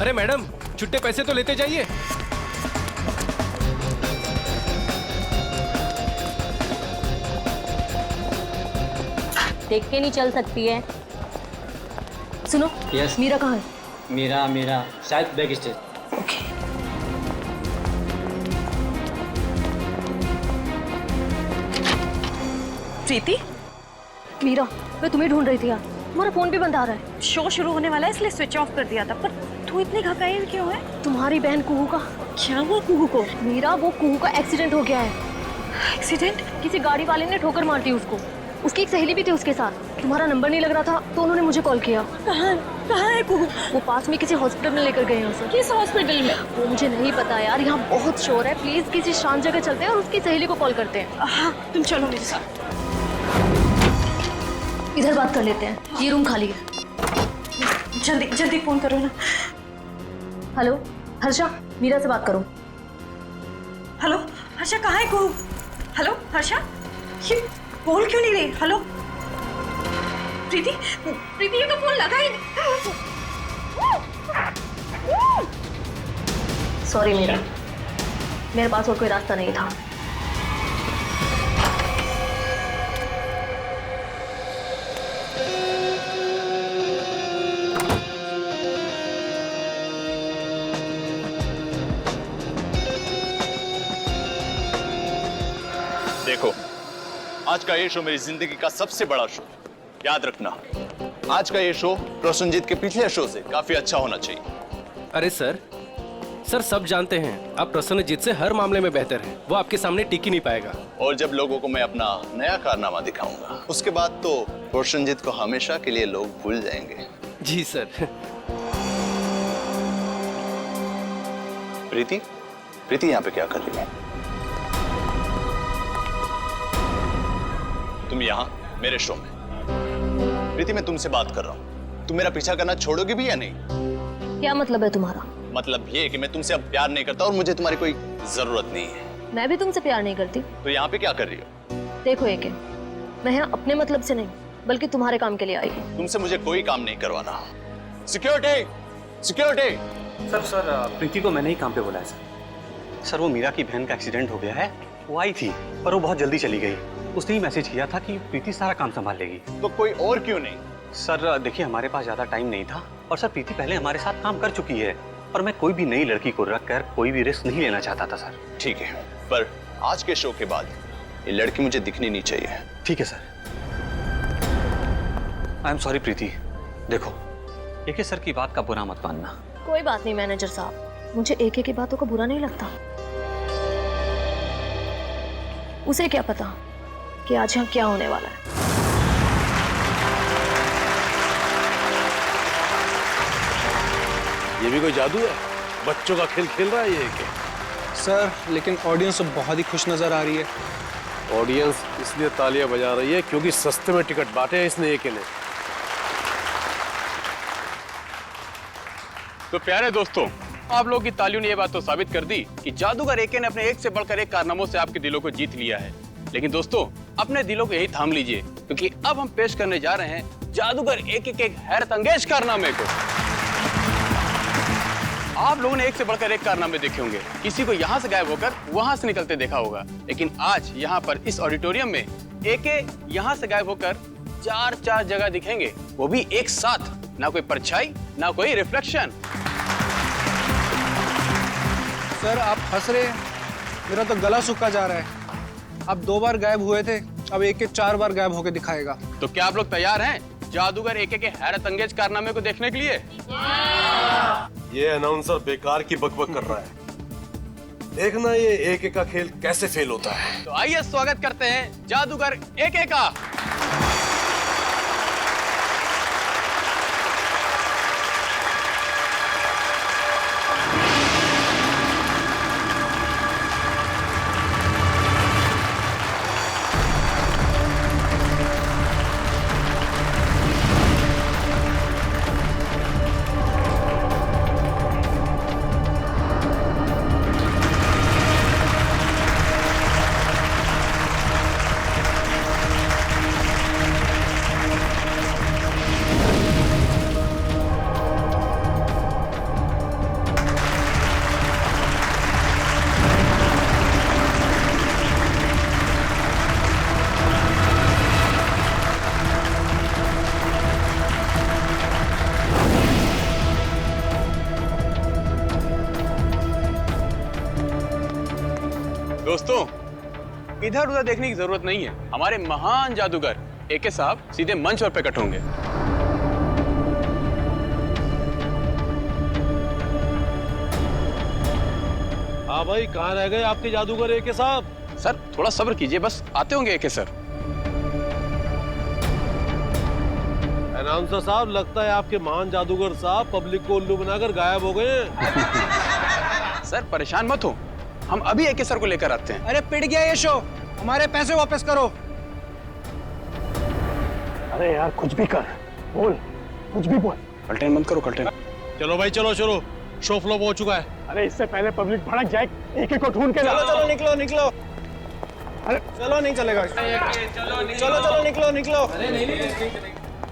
अरे मैडम, छुट्टे पैसे तो लेते जाइए। देख के नहीं चल सकती है। सुनो, यस। मीरा कहाँ है? मेरा शायद बैक स्टेज। प्रीति, मीरा, मैं तुम्हें ढूंढ रही थी यार। तुम्हारा फोन भी बंद आ रहा है। शो शुरू होने वाला है इसलिए स्विच ऑफ कर दिया था। पर तू इतनी घबराई क्यों है? तुम्हारी बहन कुहू का क्या हुआ? कुहू को? मीरा, वो कुहू का एक्सीडेंट हो गया है। एक्सीडेंट? किसी गाड़ी वाले ने ठोकर मार दी उसको। उसकी एक सहेली भी थी उसके साथ। तुम्हारा नंबर नहीं लग रहा था तो उन्होंने मुझे कॉल किया। कहाँ है कुहू? वो पास में किसी हॉस्पिटल में लेकर गए हैं उसे। किस हॉस्पिटल में? वो मुझे नहीं पता यार, यहाँ बहुत शोर है। प्लीज किसी शांत जगह चलते हैं और उसकी सहेली को कॉल करते हैं। हाँ, तुम चलो मेरे साथ। इधर बात कर लेते हैं, ये रूम खाली है। जल्दी जल्दी फोन करो ना। हेलो हर्षा, मीरा से बात करो। हेलो हर्षा, कहाँ है कुहू? हेलो हर्षा, ये बोल क्यों नहीं रही? हेलो प्रीति, प्रीति ये तो फोन लगा ही नहीं। सॉरी मीरा, मेरे पास और कोई रास्ता नहीं था। देखो, आज का ये शो मेरी जिंदगी का सबसे बड़ा शो। याद रखना, आज का ये शो प्रसन्नजीत के पिछले शो से काफी अच्छा होना चाहिए। अरे सर सब जानते हैं आप प्रसन्नजीत से हर मामले में बेहतर हैं। वो आपके सामने टिक ही नहीं पाएगा। और जब लोगों को मैं अपना नया कारनामा दिखाऊंगा, उसके बाद तो प्रसन्नजीत को हमेशा के लिए लोग भूल जाएंगे। जी सर। प्रीति, प्रीति यहाँ पे क्या कर रही है? तुम यहाँ मेरे शो में। प्रीति, मैं तुमसे बात कर रहा हूँ। तुम मेरा पीछा करना छोड़ोगे भी या नहीं? क्या मतलब है तुम्हारा? मतलब ये कि मैं तुमसे अब प्यार नहीं करता और मुझे तुम्हारी कोई जरूरत नहीं है। मैं भी तुमसे प्यार नहीं करती। तो यहाँ पे क्या कर रही हो? देखो एके, मैं यहाँ अपने मतलब से नहीं बल्कि तुम्हारे काम के लिए आई हूँ। तुमसे मुझे कोई काम नहीं करवाना। Security, security. सर प्रीति को मैंने ही काम पे बुलाया सर। सर वो मीरा की बहन का एक्सीडेंट हो गया है। वो आई थी पर वो बहुत जल्दी चली गई। उसने ही मैसेज किया था कि प्रीति सारा काम संभाल लेगी। तो कोई और क्यों नहीं? सर देखिए, हमारे पास ज्यादा टाइम नहीं था और सर प्रीति पहले हमारे साथ काम कर चुकी है और मैं कोई भी नई लड़की को रख कर कोई भी रिस्क नहीं लेना चाहता था सर। ठीक है, पर आज के शो के बाद ये लड़की मुझे दिखनी नहीं चाहिए। ठीक है सर। आई एम सॉरी प्रीति। देखो, एके सर की बात का बुरा मत मानना। कोई बात नहीं मैनेजर साहब, मुझे एके की बातों का बुरा नहीं लगता। उसे क्या पता कि आज यहाँ क्या होने वाला है। ये भी कोई जादू है? बच्चों का खेल खेल रहा है ये क्या? सर लेकिन ऑडियंस तो बहुत ही खुश नजर आ रही है। ऑडियंस इसलिए तालियां बजा रही है क्योंकि सस्ते में टिकट बांटे हैं इसने एके ने। तो प्यारे दोस्तों, आप लोगों की तालियों ने ये बात तो साबित कर दी कि जादूगर एके ने अपने एक से बढ़कर एक कारनामों से आपके दिलों को जीत लिया है। लेकिन दोस्तों, अपने दिलों को यही थाम लीजिए क्योंकि अब हम पेश करने जा रहे हैं जादूगर एके के एक हैरत अंगेज कारनामे को। आप लोगों ने एक से बढ़कर एक कारनामे देखे होंगे। किसी को यहाँ से गायब होकर वहां से निकलते देखा होगा, लेकिन आज यहाँ पर इस ऑडिटोरियम में एके यहाँ से गायब होकर चार जगह दिखेंगे, वो भी एक साथ। ना कोई परछाई, ना कोई रिफ्लेक्शन। सर आप हंस रहे हैं, मेरा तो गला सूखा जा रहा है। अब 2 बार गायब हुए थे, अब एक 4 बार गायब होके दिखाएगा। तो क्या आप लोग तैयार हैं जादूगर एके के हैरत अंगेज कारनामे को देखने के लिए? ये अनाउंसर बेकार की बकबक कर रहा है। देखना ये एके का खेल कैसे फेल होता है। तो आइए स्वागत करते हैं जादूगर एके का। दोस्तों, इधर उधर देखने की जरूरत नहीं है। हमारे महान जादूगर एके साहब सीधे मंच पर प्रकट होंगे। हाँ भाई, कहाँ रह गए आपके जादूगर एके साहब? सर थोड़ा सब्र कीजिए, बस आते होंगे एके सर। अनाउंसर साहब, लगता है आपके महान जादूगर साहब पब्लिक को उल्लू बनाकर गायब हो गए हैं। सर परेशान मत हो, हम अभी एके सर को लेकर आते हैं। अरे पिट गया ये शो, हमारे पैसे वापस करो। अरे यार कुछ भी कर, बोल, कुछ भी बोल। कल्टेन बंद करो, कल्टेन। चलो भाई चलो चलो, शो फ्लॉप हो चुका है। अरे इससे पहले पब्लिक भड़क जाए, एके को ढूंढ के चलो चलो निकलो निकलो। अरे चलो नहीं चलेगा। चलो चलो निकलो निकलो।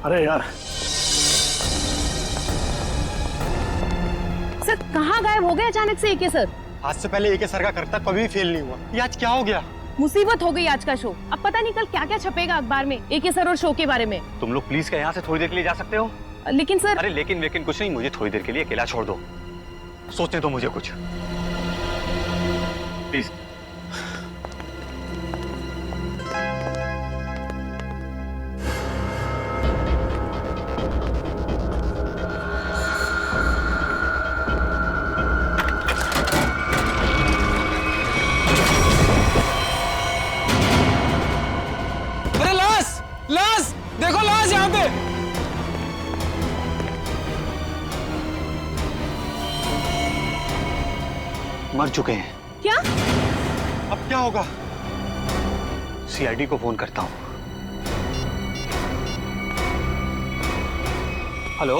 अरे यार सर कहाँ गायब हो गए अचानक से एके सर? आज से पहले एके सर का करतब कभी भी फेल नहीं हुआ। ये आज क्या हो गया? मुसीबत हो गई आज का शो। अब पता नहीं कल क्या क्या छपेगा अखबार में एके सर और शो के बारे में। तुम लोग प्लीज क्या यहाँ से थोड़ी देर के लिए जा सकते हो? लेकिन सर। अरे लेकिन कुछ नहीं, मुझे थोड़ी देर के लिए अकेला छोड़ दो, सोचने दो मुझे कुछ, प्लीज। अरे लाश, लाश देखो, लाश यहाँ पे। मर चुके हैं। क्या? अब क्या होगा? सीआईडी को फोन करता हूँ। हेलो,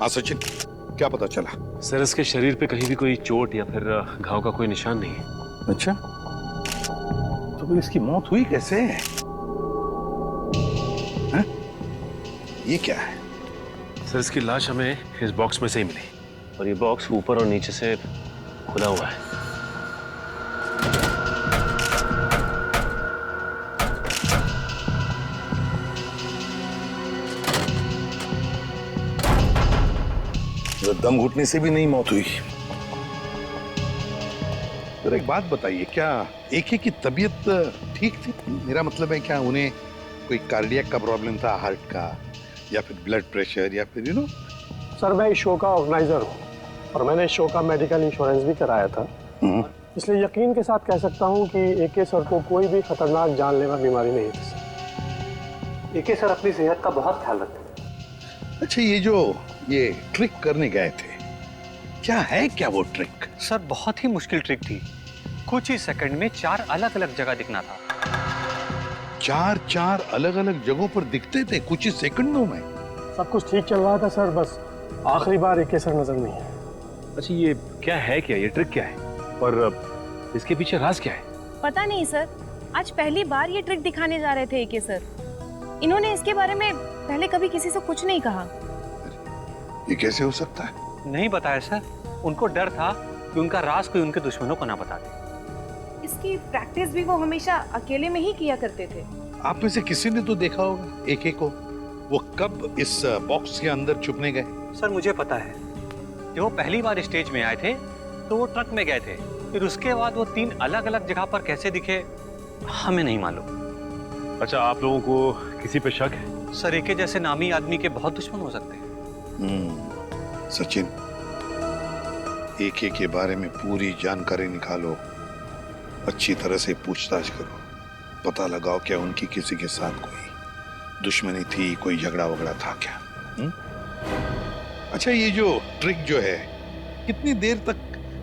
हाँ सचिन, क्या पता चला? सर इसके शरीर पे कहीं भी कोई चोट या फिर घाव का कोई निशान नहीं है। अच्छा, तो फिर इसकी मौत हुई कैसे? हैं? ये क्या है? सर इसकी लाश हमें इस बॉक्स में से ही मिली, और ये बॉक्स ऊपर और नीचे से खुला हुआ है। दम घुटने से भी नहीं मौत हुई। तो एक बात बताइए, क्या एके की तबीयत ठीक थी? मेरा मतलब है, क्या उन्हें कोई कार्डियक का प्रॉब्लम था, हार्ट का, या फिर ब्लड प्रेशर, या फिर सर मैं इस शो का ऑर्गेनाइजर हूँ और मैंने इस शो का मेडिकल इंश्योरेंस भी कराया था, इसलिए यकीन के साथ कह सकता हूँ कि एके सर को कोई भी खतरनाक जानलेवा बीमारी नहीं थी। एके सर अपनी सेहत का बहुत ख्याल रखते हैं। अच्छा, ये ट्रिक करने गए थे, क्या है क्या वो ट्रिक? सर बहुत ही मुश्किल ट्रिक थी। कुछ ही सेकंड में 4 अलग अलग जगह दिखना था। 4 अलग अलग जगहों पर दिखते थे कुछ ही सेकंडों में? सब कुछ ठीक चल रहा था सर, बस आखिरी बार एके सर नजर नहीं है। अच्छा ये क्या है, क्या ये ट्रिक क्या है, और इसके पीछे राज क्या है? पता नहीं सर, आज पहली बार ये ट्रिक दिखाने जा रहे थे एके सर। इन्होंने इसके बारे में पहले कभी किसी से कुछ नहीं कहा। ये कैसे हो सकता है? नहीं बताया सर, उनको डर था कि उनका राज कोई उनके दुश्मनों को ना बता दे। इसकी प्रैक्टिस भी वो हमेशा अकेले में ही किया करते थे। आप में से किसी ने तो देखा होगा एके को, वो कब इस बॉक्स के अंदर छुपने गए? सर मुझे पता है, जब वो पहली बार स्टेज में आए थे तो वो ट्रक में गए थे, फिर उसके बाद वो 3 अलग अलग जगह पर कैसे दिखे हमें नहीं मालूम। अच्छा, आप लोगों को किसी पे शक है? सर एके जैसे नामी आदमी के बहुत दुश्मन हो सकते हैं। सचिन, एके के बारे में पूरी जानकारी निकालो, अच्छी तरह से पूछताछ करो, पता लगाओ क्या उनकी किसी के साथ कोई दुश्मनी थी, कोई झगड़ा वगड़ा था क्या? अच्छा, ये जो ट्रिक जो है, कितनी देर तक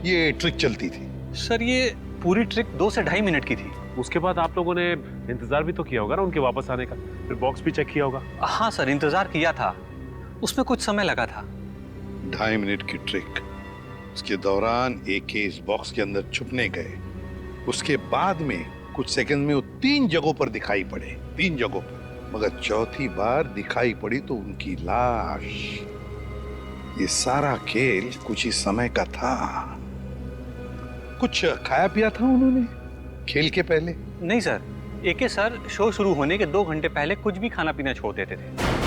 ये ट्रिक चलती थी? सर ये पूरी ट्रिक 2 से 2.5 मिनट की थी। उसके बाद आप लोगों ने इंतजार भी तो किया होगा ना उनके वापस आने का, फिर बॉक्स भी चेक किया होगा? हाँ सर, इंतजार किया था, उसमें कुछ समय लगा था। 2.5 मिनट की ट्रिक, उसके दौरान एके इस बॉक्स के अंदर छुपने गए, उसके बाद में कुछ सेकंड में वो 3 जगहों पर दिखाई पड़े, 3 जगहों पर, मगर चौथी बार दिखाई पड़ी तो उनकी लाश। ये सारा खेल कुछ ही समय का था। कुछ खाया पिया था उन्होंने खेल के पहले? नहीं सर, एके सर शो शुरू होने के 2 घंटे पहले कुछ भी खाना पीना छोड़ देते थे।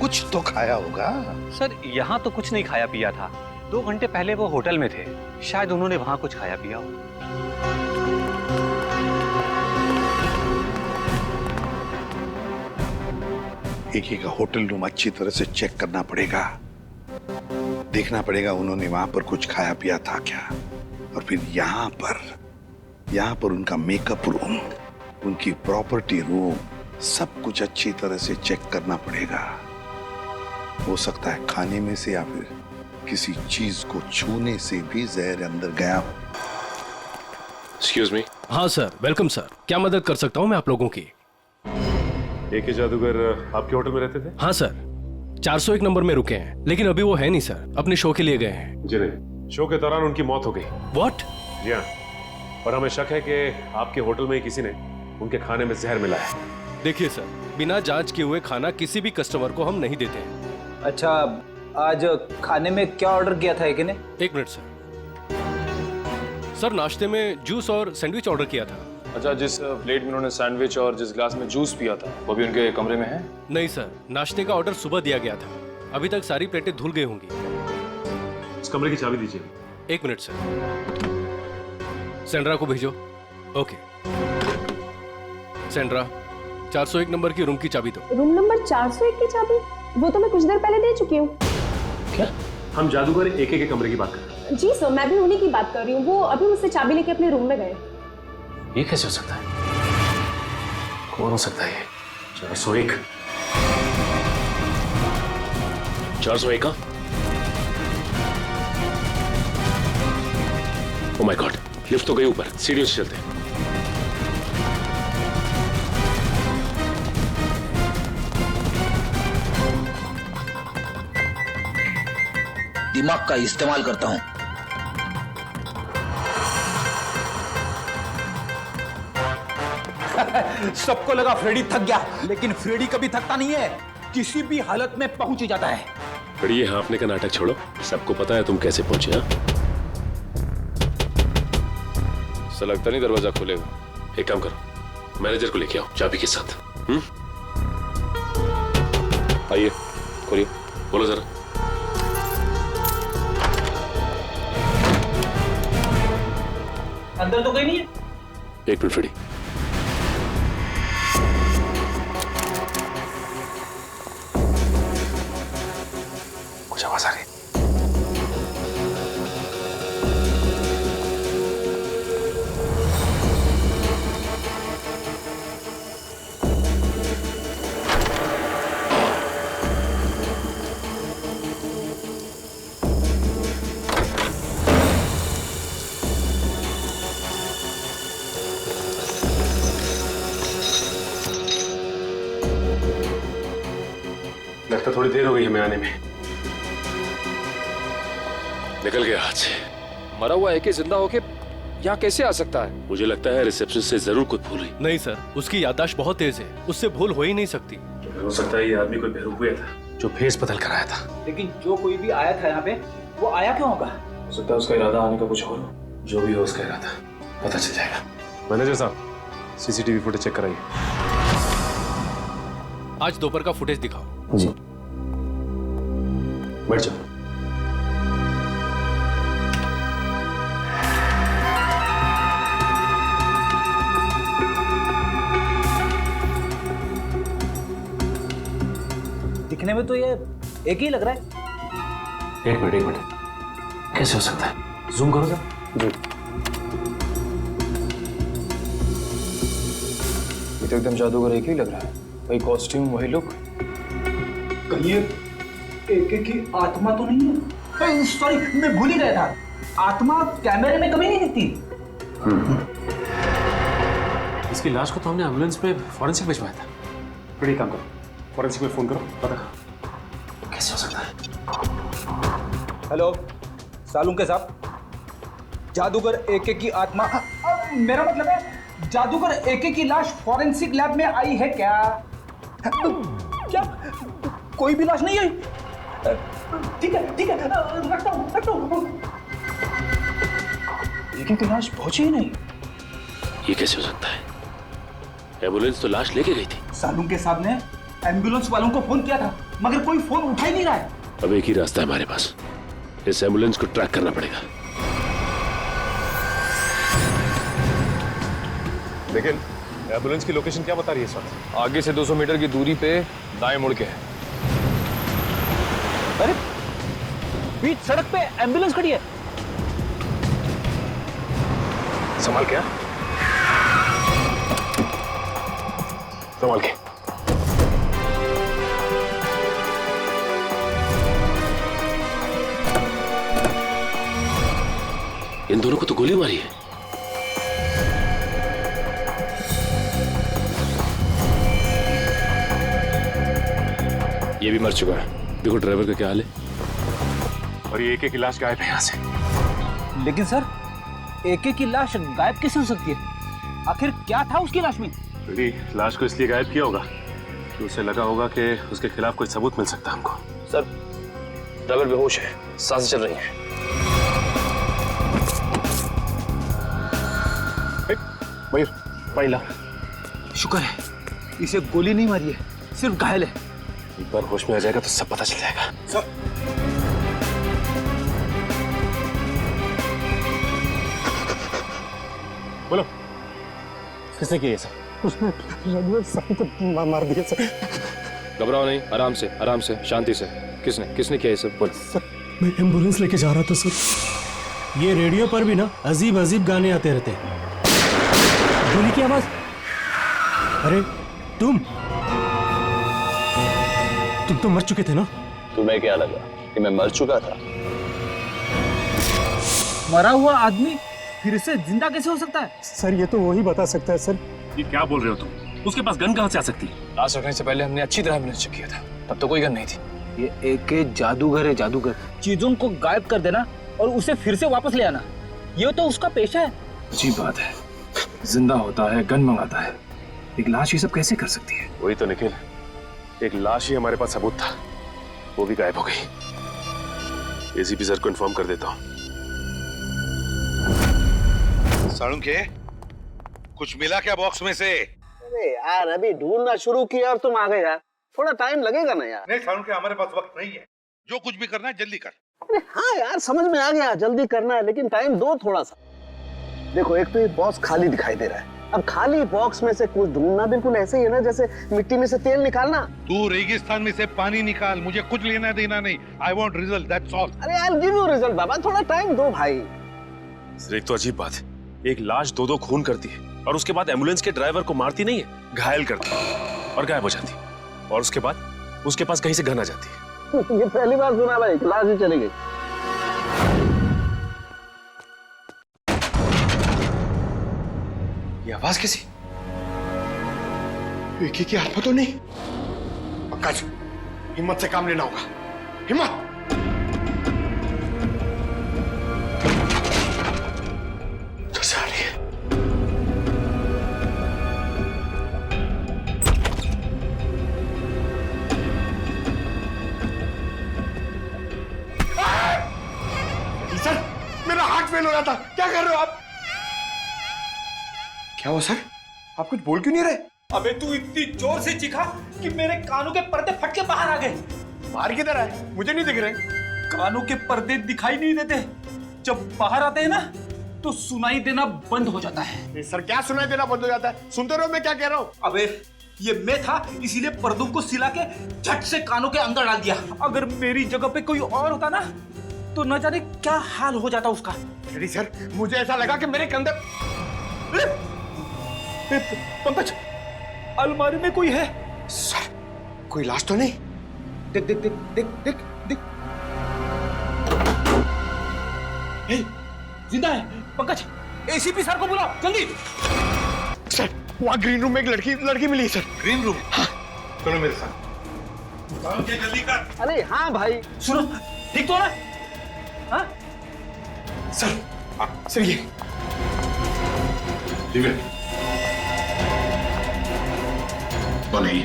कुछ तो खाया होगा। सर यहाँ तो कुछ नहीं खाया पिया था। 2 घंटे पहले वो होटल में थे, शायद उन्होंने वहां कुछ खाया पिया हो। एक का होटल रूम अच्छी तरह से चेक करना पड़ेगा, देखना पड़ेगा उन्होंने वहां पर कुछ खाया पिया था क्या। और फिर यहाँ पर उनका मेकअप रूम, उनकी प्रॉपर्टी रूम, सब कुछ अच्छी तरह से चेक करना पड़ेगा। हो सकता है खाने में से या फिर किसी चीज को छूने से भी जहर अंदर गया हो। Excuse me. हाँ सर, वेलकम सर। क्या मदद कर सकता हूँ मैं आप लोगों की? एके जादूगर आपके होटल में रहते थे? हाँ सर, 401 नंबर में रुके हैं, लेकिन अभी वो है नहीं सर, अपने शो के लिए गए हैं। जी नहीं, शो के दौरान उनकी मौत हो गई। व्हाट? जी हाँ, और हमें शक है कि आपके होटल में ही किसी ने उनके खाने में जहर मिलाया है। देखिए सर, बिना जांच किए हुए खाना किसी भी कस्टमर को हम नहीं देते हैं। अच्छा, आज खाने में क्या ऑर्डर किया था एके ने? 1 मिनट सर। सर नाश्ते में जूस और सैंडविच ऑर्डर किया था। अच्छा, जिस प्लेट में उन्होंने सैंडविच और जिस ग्लास में जूस पिया था वो भी उनके कमरे में है? नहीं सर, नाश्ते का ऑर्डर सुबह दिया गया था, अभी तक सारी प्लेटें धुल गई होंगी। इस कमरे की चाबी दीजिए। 1 मिनट सर। सेंड्रा को भेजो। ओके सेंड्रा, 401 नंबर की रूम की चाबी दो। रूम नंबर 401 की चाबी? वो तो मैं कुछ देर पहले दे चुकी हूँ। क्या? हम जादूगर एके के कमरे की बात कर रहे हैं। जी सर, मैं भी उन्हीं की बात कर रही हूँ। वो अभी मुझसे चाबी लेके अपने रूम में गए। ये कैसे हो सकता है? कौन हो सकता है ये? 401? 401 का? ओह माय गॉड, लिफ्ट तो गई ऊपर, सीढ़ियों से चलते हैं। दिमाग का इस्तेमाल करता हूं। सबको लगा फ्रेडी थक गया, लेकिन फ्रेडी कभी थकता नहीं है, किसी भी हालत में पहुंच ही जाता है। फ्रेडी, ये हाँफने का नाटक छोड़ो, सबको पता है तुम कैसे पहुंचे। हाँ, ऐसा लगता नहीं दरवाजा खोलेगा। एक काम करो, मैनेजर को लेके आओ चाबी के साथ। आइए, खोलिए, बोलो जरा। अंदर तो कोई नहीं है। 1 मिनट फ्रेडी। कुछ आवाज आ रही है। लगता थोड़ी देर हो गई हमें आने में। निकल गया हाथ से। मरा हुआ एके जिंदा होके यहाँ कैसे आ सकता है? मुझे लगता है रिसेप्शन से जरूर कुछ भूल हुई। नहीं सर, उसकी याददाश्त बहुत तेज है, उससे भूल हो ही नहीं सकती। हो सकता है ये आदमी कोई बेवकूफ था जो भेस बदल कर आया था। लेकिन जो कोई भी आया था यहाँ पे, वो आया क्यों होगा? हो सकता है उसका इरादा आने का कुछ और हो। जो भी हो उसका इरादा पता चल जाएगा। मैनेजर साहब, सीसीटीवी फुटेज चेक कराइए। आज दोपहर का फुटेज दिखाओ। जी। बैठ जाओ। दिखने में तो ये एक ही लग रहा है। एक मिनट, कैसे हो सकता है? जूम करो जरा। जी। ये तो एकदम जादूगर एक ही लग रहा है। वही कॉस्ट्यूम, वही लुक। कहीं एक की आत्मा तो नहीं है? सॉरी, मैं भूल ही गया था। आत्मा कैमरे में कभी नहीं दिखती। इसकी लाश को तो हमने एम्बुलेंस में फॉरेंसिक भिजवाया था। बड़ी काम करो, फॉरेंसिक में फोन करो, पता कैसे हो सकता है। हेलो सालुंके साहब, जादूगर एके की आत्मा, मेरा मतलब है जादूगर एके की लाश फॉरेंसिक लैब में आई है क्या? क्या कोई भी लाश नहीं आई? ठीक है रखता हूँ। एके की लाश पहुंची ही नहीं। ये कैसे हो सकता है? एम्बुलेंस तो लाश लेके गई थी। सालुंके साहब ने एम्बुलेंस वालों को फोन किया था मगर कोई फोन उठा ही नहीं रहा है। अब एक ही रास्ता है हमारे पास, इस एम्बुलेंस को ट्रैक करना पड़ेगा। लेकिन एम्बुलेंस की लोकेशन क्या बता रही है इस वक्त? आगे से 200 मीटर की दूरी पे दाएं मुड़ के है। अरे बीच सड़क पे एम्बुलेंस खड़ी है। संभाल के, संभाल के। इन दोनों को तो गोली मारी है। ये भी मर चुका है। देखो ड्राइवर का क्या हाल है। और ये एक की लाश गायब है यहाँ से। लेकिन सर एके की लाश गायब कैसे हो सकती है? आखिर क्या था उसकी लाश में? लाश को इसलिए गायब किया होगा कि उसे लगा होगा कि उसके खिलाफ कोई सबूत मिल सकता है हमको। सर ड्राइवर बेहोश है, सांसें चल रही हैं। मयूर पानी ला। शुक्र है इसे गोली नहीं मारी है, सिर्फ घायल है। एक बार होश में आ जाएगा तो सब पता चल जाएगा। सर बोलो किसने किया ये सब? उसने रघुवीर साहब को मार दिया सर। घबराओ नहीं, आराम से आराम से, शांति से। किसने किया ये सब? बोल। सर मैं एम्बुलेंस लेके जा रहा था सर। ये रेडियो पर भी ना अजीब अजीब गाने आते रहते हैं। गोली की आवाज। अरे तुम तो मर चुके थे ना? तुम्हें क्या लगा कि मैं मर चुका था? मरा हुआ आदमी फिर से जिंदा कैसे हो सकता है? सर ये तो वही बता सकता है सर। ये क्या बोल रहे हो तुम? उसके पास गन कहां से आ सकती है? लाश रखने से पहले हमने अच्छी तरह एम्बुलेंस चेक किया था, तब तो कोई गन नहीं थी। ये एके जादूगर है, जादूगर। चीजों को गायब कर देना और उसे फिर से वापस ले आना, ये तो उसका पेशा है। अच्छी बात है, जिंदा होता है, गन मंगाता है, एक लाश ये सब कैसे कर सकती है? वही तो निखिल, एक लाश ही हमारे पास सबूत था, वो भी गायब हो गई। एसीपी सर को इन्फॉर्म कर देता हूँ। साळुंखे, कुछ मिला क्या बॉक्स में से? अरे यार अभी ढूंढना शुरू किया और तुम आ गए यार, थोड़ा टाइम लगेगा ना यार। नहीं साळुंखे, हमारे पास वक्त नहीं है, जो कुछ भी करना है जल्दी कर। अरे हाँ यार समझ में आ गया, जल्दी करना है लेकिन टाइम दो थोड़ा सा। देखो एक तो ये बॉक्स खाली दिखाई दे रहा है, अब खाली बॉक्स में से कुछ ढूंढना बिल्कुल ऐसे ही है ना जैसे मिट्टी में से तेल निकालना। तू रेगिस्तान में से पानी निकाल, मुझे कुछ लेना देना नहीं। I want result, that's all. अरे I will give you result बाबा, थोड़ा टाइम दो भाई। सर एक तो अजीब बात है, एक लाश दो खून करती है और उसके बाद एम्बुलेंस के ड्राइवर को मारती नहीं है, घायल करती है और गायब हो जाती है, और उसके बाद उसके पास कहीं से गन आ जाती है। ये पहली बार सुना भाई, लाश ही चली गई। ये आवाज कैसी? एके की हाथ में तो नहीं। पंकज, हिम्मत से काम लेना होगा, हिम्मत। तो से आ रही है। सर मेरा हार्ट फेल हो रहा था, क्या कर रहे हो आप? क्या हुआ सर, आप कुछ बोल क्यों नहीं रहे? अबे तू इतनी जोर से चीखा कि मेरे कानों के पर्दे फट के बाहर आ गए। बाहर किधर आए? मुझे नहीं दिख रहे। कानों के पर्दे दिखाई नहीं देते, जब बाहर आते हैं ना तो सुनाई देना बंद हो जाता है। सर क्या सुनाई देना बंद हो जाता है? सुनते रहो मैं क्या कह रहा हूँ। अबे ये मैं था, इसीलिए पर्दों को सिला के झट से कानों के अंदर डाल दिया। अगर मेरी जगह पे कोई और होता ना तो न जाने क्या हाल हो जाता उसका। अरे सर मुझे ऐसा लगा कि मेरे कंधे। पंकज अलमारी में कोई है। सर कोई लाश तो नहीं? देख देख देख देख देख देख, जिंदा है। पंकज एसीपी सर को बुलाओ जल्दी। सर वहाँ ग्रीन रूम में एक लड़की मिली है सर। Green room? हाँ। चलो मेरे साथ। जल्दी कर। अरे हाँ भाई। सुनो ठीक तो ना? हाँ? सर ये कौन है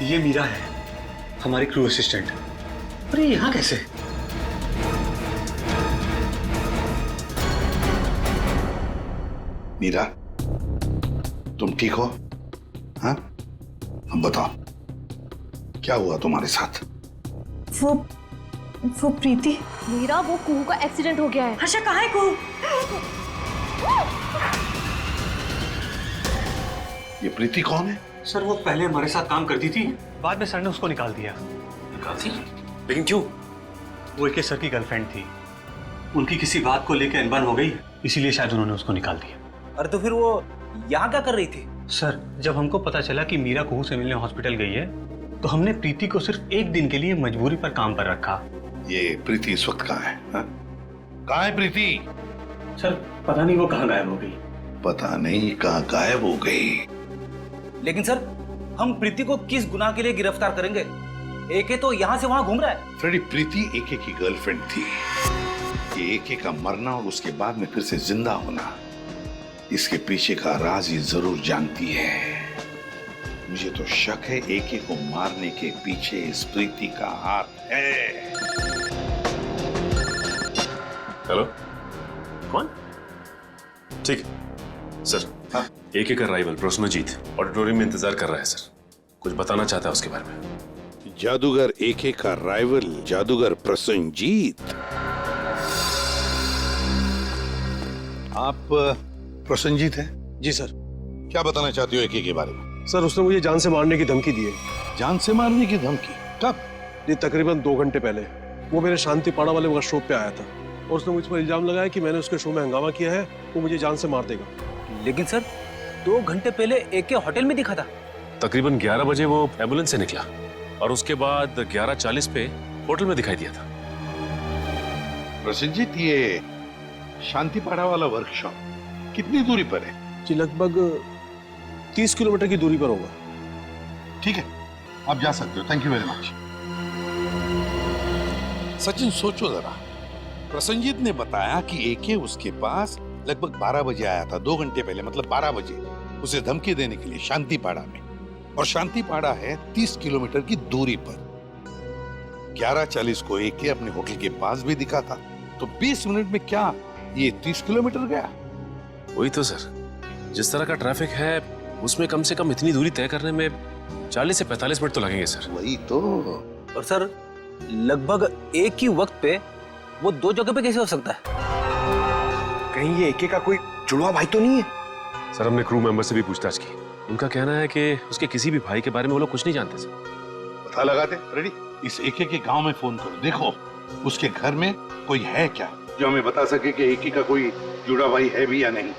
ये मीरा है, हमारी क्रू असिस्टेंट। अरे यहाँ कैसे? मीरा तुम ठीक हो? हाँ अब बताओ क्या हुआ तुम्हारे साथ? वो प्रीति। मीरा, वो कुहू का एक्सीडेंट हो गया है। हर्षा, कहाँ है कुहू? ये प्रीति कौन है? सर वो पहले हमारे साथ काम करती थी, बाद में सर ने उसको निकाल दिया। निकाल दी? लेकिन क्यों? वो एक सर की गर्लफ्रेंड थी, उनकी किसी बात को लेकर अनबन हो गई, इसीलिए शायद उन्होंने उसको निकाल दिया। अरे तो फिर वो यहाँ क्या कर रही थी? सर जब हमको पता चला कि मीरा कुहू से मिलने हॉस्पिटल गई है, तो हमने प्रीति को सिर्फ एक दिन के लिए मजबूरी पर काम पर रखा। ये प्रीति इस वक्त कहाँ है? कहाँ है प्रीति? सर पता नहीं वो कहाँ गायब हो गई। पता नहीं कहाँ गायब हो गई। लेकिन सर हम प्रीति को किस गुनाह के लिए गिरफ्तार करेंगे? एके तो यहाँ से वहाँ घूम रहा है। फ्रेडी, प्रीति एके की गर्लफ्रेंड थी। ये एके का मरना और उसके बाद में फिर से जिंदा होना, इसके पीछे का राज ये जरूर जानती है। मुझे तो शक है एके को मारने के पीछे इस प्रीति का हाथ है। हेलो, कौन? ठीक है सर। हाँ? एके का राइवल प्रसन्नजीत ऑडिटोरियम में इंतजार कर रहा है सर, कुछ बताना चाहता है उसके बारे में। जादूगर एके का राइवल जादूगर प्रसन्नजीत। आप प्रसन्नजीत हैं? जी सर। क्या बताना चाहते हो एके के बारे में? सर उसने मुझे जान से मारने की धमकी दी है। जान से मारने की धमकी? कब? ये तकरीबन 2 घंटे पहले। वो मेरे शांति पाड़ा वाले वर्कशॉप पे आया था और उसने मुझ पर इल्जाम लगाया कि मैंने उसके शो में हंगामा किया है, वो मुझे जान से मार देगा। लेकिन सर 2 घंटे पहले एके होटल में दिखा था। तकरीबन 11 बजे वो एम्बुलेंस से निकला और उसके बाद 11:40 पे होटल में दिखाई दिया था। प्रसन्नजीत, ये शांतिपाड़ा वाला वर्कशॉप कितनी दूरी पर है? जी लगभग 30 किलोमीटर की दूरी पर होगा। ठीक है, आप जा सकते हो। Thank you very much. Sachin सोचो जरा, प्रसन्नजीत ने बताया कि एके उसके पास लगभग 12 बजे आया था, 2 घंटे पहले, मतलब 12 बजे उसे धमकी देने के लिए शांतिपाड़ा में। और शांतिपाड़ा है 30 किलोमीटर की दूरी पर। 11:40 को एके अपने होटल के पास भी दिखा था, तो 20 मिनट में क्या ये 30 किलोमीटर गया? वही तो सर, जिस तरह का ट्रैफिक है उसमें कम से कम इतनी दूरी तय करने में 40 से 45 मिनट तो लगेंगे सर। वही तो। और सर लगभग एक ही वक्त पे वो 2 जगह पे कैसे हो सकता है? कहीं ये एके का कोई जुड़वा भाई तो नहीं है? सर हमने क्रू मेंबर से भी पूछताछ की, उनका कहना है कि उसके किसी भी भाई के बारे में वो लोग कुछ नहीं जानते सर। पता लगाते रेडी, इस एके के गांव में फोन करो, देखो उसके घर में कोई है क्या जो हमें बता सके कि एके का कोई जुड़ा भाई है भी या नहीं।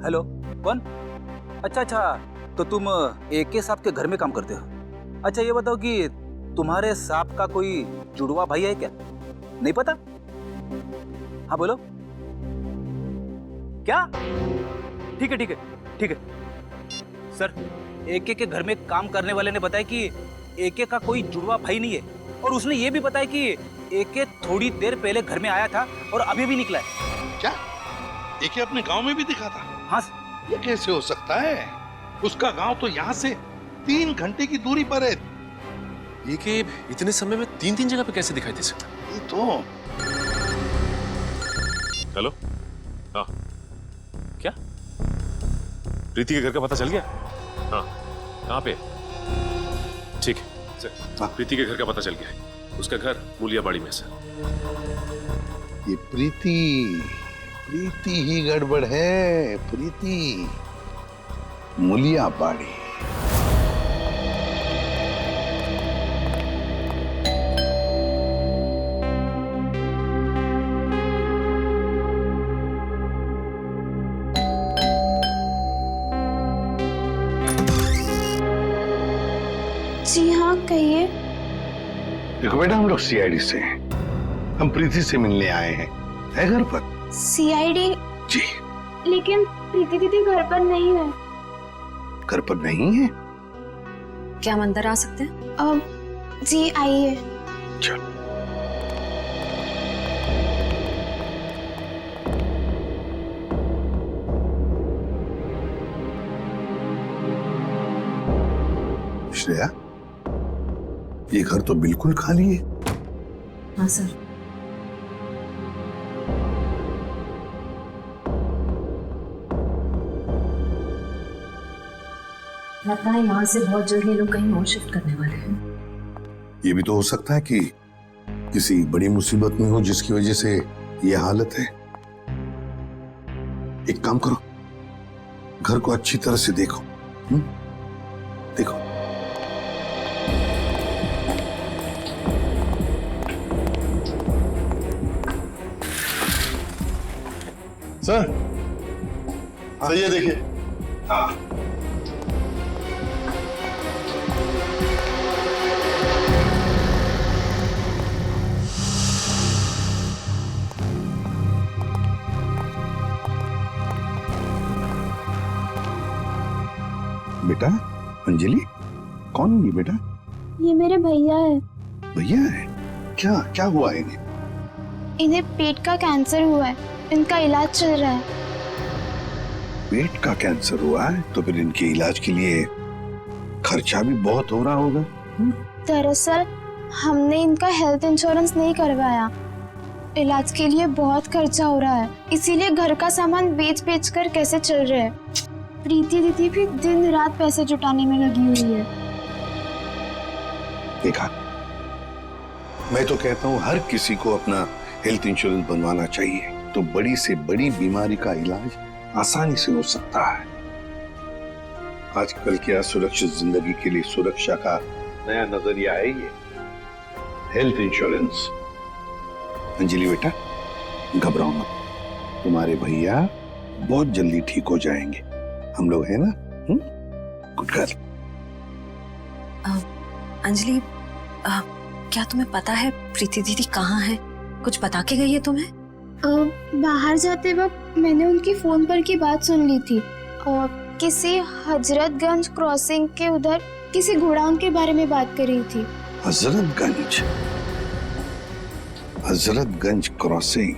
हेलो, कौन? अच्छा, तो तुम एके साहब के घर में काम करते हो। अच्छा ये बताओ कि तुम्हारे साहब का कोई जुड़वा भाई है क्या? नहीं पता? हाँ बोलो। क्या? ठीक है सर, एके के घर में काम करने वाले ने बताया कि एके का कोई जुड़वा भाई नहीं है, और उसने ये भी बताया कि एके थोड़ी देर पहले घर में आया था और अभी भी निकला है। क्या एके अपने गांव में भी दिखा था? हाँ। ये कैसे हो सकता है? उसका गांव तो यहाँ से 3 घंटे की दूरी पर है। ये कि इतने समय में 3 जगह पे कैसे दिखाई दे सकता? ये तो। हेलो, हाँ क्या प्रीति के घर का पता चल गया? हाँ, कहाँ पे? ठीक है सर, प्रीति के घर का पता चल गया है। उसका घर मूलियाबाड़ी में सर। ये प्रीति ही गड़बड़ है। प्रीति मूलियाबाड़ी। जी हाँ, कहिए। देखो बेटा, हम लोग सीआईडी से हैं। हम प्रीति से मिलने आए हैं। है घर पर? सीआईडी? जी। लेकिन प्रीति दीदी घर पर नहीं है। घर पर नहीं है? क्या हम अंदर आ सकते हैं? जी आइए। चलो। श्रेया, ये घर तो बिल्कुल खाली है। हाँ सर। लगता है यहाँ से बहुत जल्द ये लोग कहीं और शिफ्ट करने वाले हैं। ये भी तो हो सकता है कि किसी बड़ी मुसीबत में हो जिसकी वजह से ये हालत है। एक काम करो, घर को अच्छी तरह से देखो। देखो। सर, सही है, देखिए। हाँ। बेटा, अंजलि, कौन है ये बेटा? ये मेरे भैया है। भैया है? क्या क्या हुआ है इन्हें? इन्हें पेट का कैंसर हुआ है, इनका इलाज चल रहा है। पेट का कैंसर हुआ है तो फिर इनके इलाज के लिए खर्चा भी बहुत हो रहा होगा। दरअसल हमने इनका हेल्थ इंश्योरेंस नहीं करवाया, इलाज के लिए बहुत खर्चा हो रहा है, इसीलिए घर का सामान बेच बेच कर कैसे चल रहे हैं। प्रीति दीदी भी दिन रात पैसे जुटाने में लगी हुई है। देखा, मैं तो कहता हूँ हर किसी को अपना हेल्थ इंश्योरेंस बनवाना चाहिए, तो बड़ी से बड़ी बीमारी का इलाज आसानी से हो सकता है। आजकल क्या सुरक्षित जिंदगी के लिए सुरक्षा का नया नजरिया है ये हेल्थ इंश्योरेंस। अंजलि बेटा, घबराओ मत, तुम्हारे भैया बहुत जल्दी ठीक हो जाएंगे, हम लोग हैं ना। Good girl. अंजलि, क्या तुम्हें पता है प्रीति दीदी कहाँ है? कुछ बता के गई है तुम्हें? बाहर जाते वक्त मैंने उनकी फोन पर की बात सुन ली थी। किसी हजरतगंज क्रॉसिंग के उधर किसी गोडाउन के बारे में बात कर रही थी। हजरतगंज? हजरतगंज क्रॉसिंग,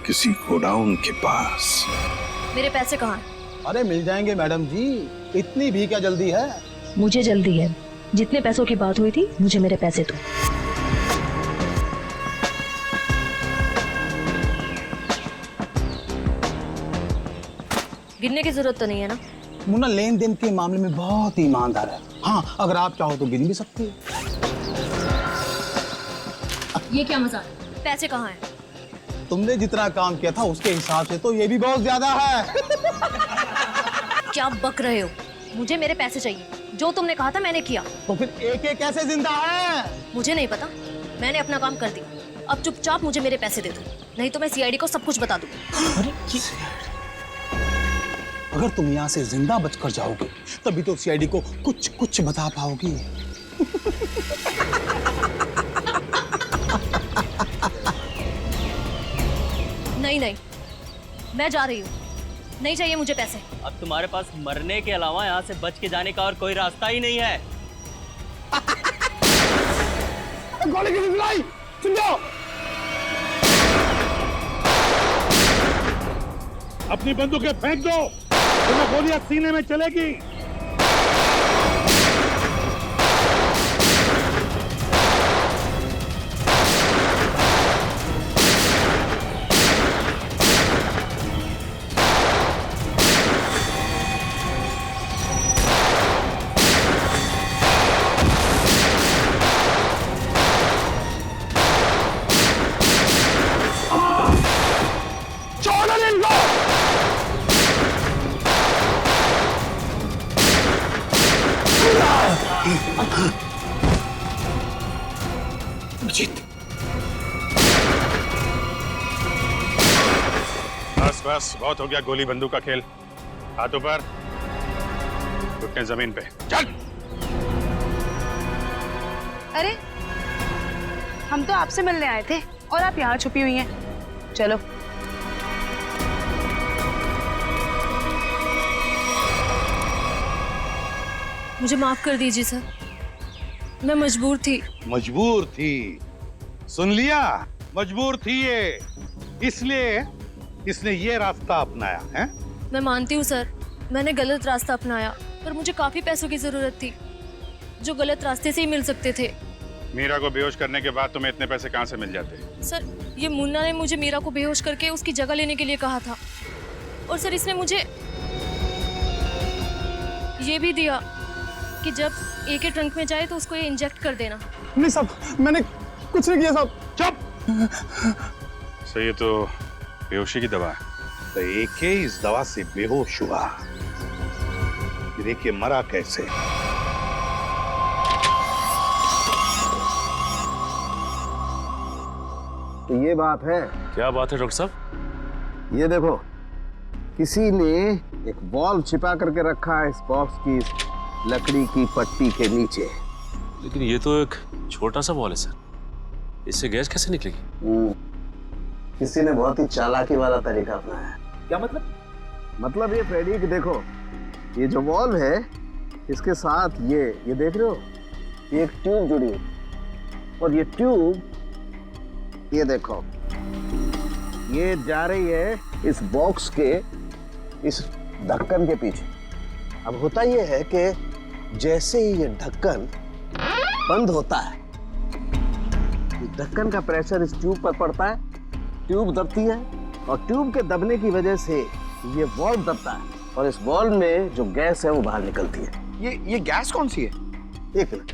किसी गोडाउन के पास। मेरे पैसे कहाँ हैं? अरे मिल जाएंगे मैडम जी, इतनी भी क्या जल्दी है? मुझे जल्दी है, जितने पैसों की बात हुई थी मुझे मेरे पैसे दो। गिनने की जरूरत तो नहीं है ना? मुन्ना लेन देन के मामले में बहुत ही ईमानदार है। हाँ, अगर आप चाहो तो गिन भी सकती है। ये क्या मजाक? पैसे कहाँ हैं? तुमने जितना काम किया था उसके हिसाब से तो ये भी बहुत ज्यादा है। क्या बक रहे हो? मुझे मेरे पैसे चाहिए, जो तुमने कहा था मैंने किया। तो फिर एक एक कैसे जिंदा है? मुझे नहीं पता, मैंने अपना काम कर दिया। अब चुपचाप मुझे मेरे पैसे दे दो, नहीं तो मैं सीआईडी को सब कुछ बता दूंगी। अरे अगर तुम यहाँ से जिंदा बचकर जाओगे तभी तो सीआईडी को कुछ कुछ बता पाओगी। नहीं नहीं, मैं जा रही हूँ, नहीं चाहिए मुझे पैसे। अब तुम्हारे पास मरने के अलावा यहाँ से बच के जाने का और कोई रास्ता ही नहीं है। गोली की चलाई, सुन जाओ। अपनी बंदूकें फेंक दो, तुम्हें गोलियां सीने में चलेगी। बस बस, बहुत हो गया गोली बंदूक का खेल। हाथ ऊपर, घुटने जमीन पे, चल। अरे हम तो आपसे मिलने आए थे और आप यहाँ छुपी हुई हैं। चलो। मुझे माफ कर दीजिए सर, मैं मजबूर थी। मजबूर थी? सुन लिया, मजबूर थी ये, इसलिए इसने ये रास्ता अपनाया है। मैं मानती हूँ सर, मैंने गलत रास्ता अपनाया, पर मुझे काफी पैसों की जरूरत थी जो गलत रास्ते से ही मिल सकते थे। मीरा को बेहोश करने के बाद तुम्हें इतने पैसे कहाँ से मिल जाते? सर, ये मुन्ना ने मुझे मीरा को बेहोश करके उसकी जगह लेने के लिए कहा था, और सर इसने मुझे ये भी दिया कि जब एक के ट्रंक में जाए तो उसको ये इंजेक्ट कर देना। नहीं साहब, मैंने कुछ नहीं किया साहब। चुप। सर ये तो बेहोशी की दवा है। तो एके इस दवा से बेहोश हुआ, फिर एके मरा कैसे? तो ये बात है। क्या बात है डॉक्टर साहब? ये देखो, किसी ने एक बॉल छिपा करके रखा है इस बॉक्स की इस लकड़ी की पट्टी के नीचे। लेकिन ये तो एक छोटा सा बॉल है सर, इससे गैस कैसे निकलेगी? किसी ने बहुत ही चालाकी वाला तरीका अपनाया है। क्या मतलब? मतलब ये फ्रेडी कि देखो, ये जो बॉल है इसके साथ ये देख रहे हो, ये एक ट्यूब जुड़ी है, और ये ट्यूब ये देखो, ये जा रही है इस बॉक्स के इस ढक्कन के पीछे। अब होता ये है कि जैसे ही ये ढक्कन बंद होता है, ढक्कन का प्रेशर इस ट्यूब पर पड़ता है, ट्यूब दबती है, और ट्यूब के दबने की वजह से ये बॉल दबता है, और इस बॉल में जो गैस है वो बाहर निकलती है। ये गैस कौन सी है? एक मिनट।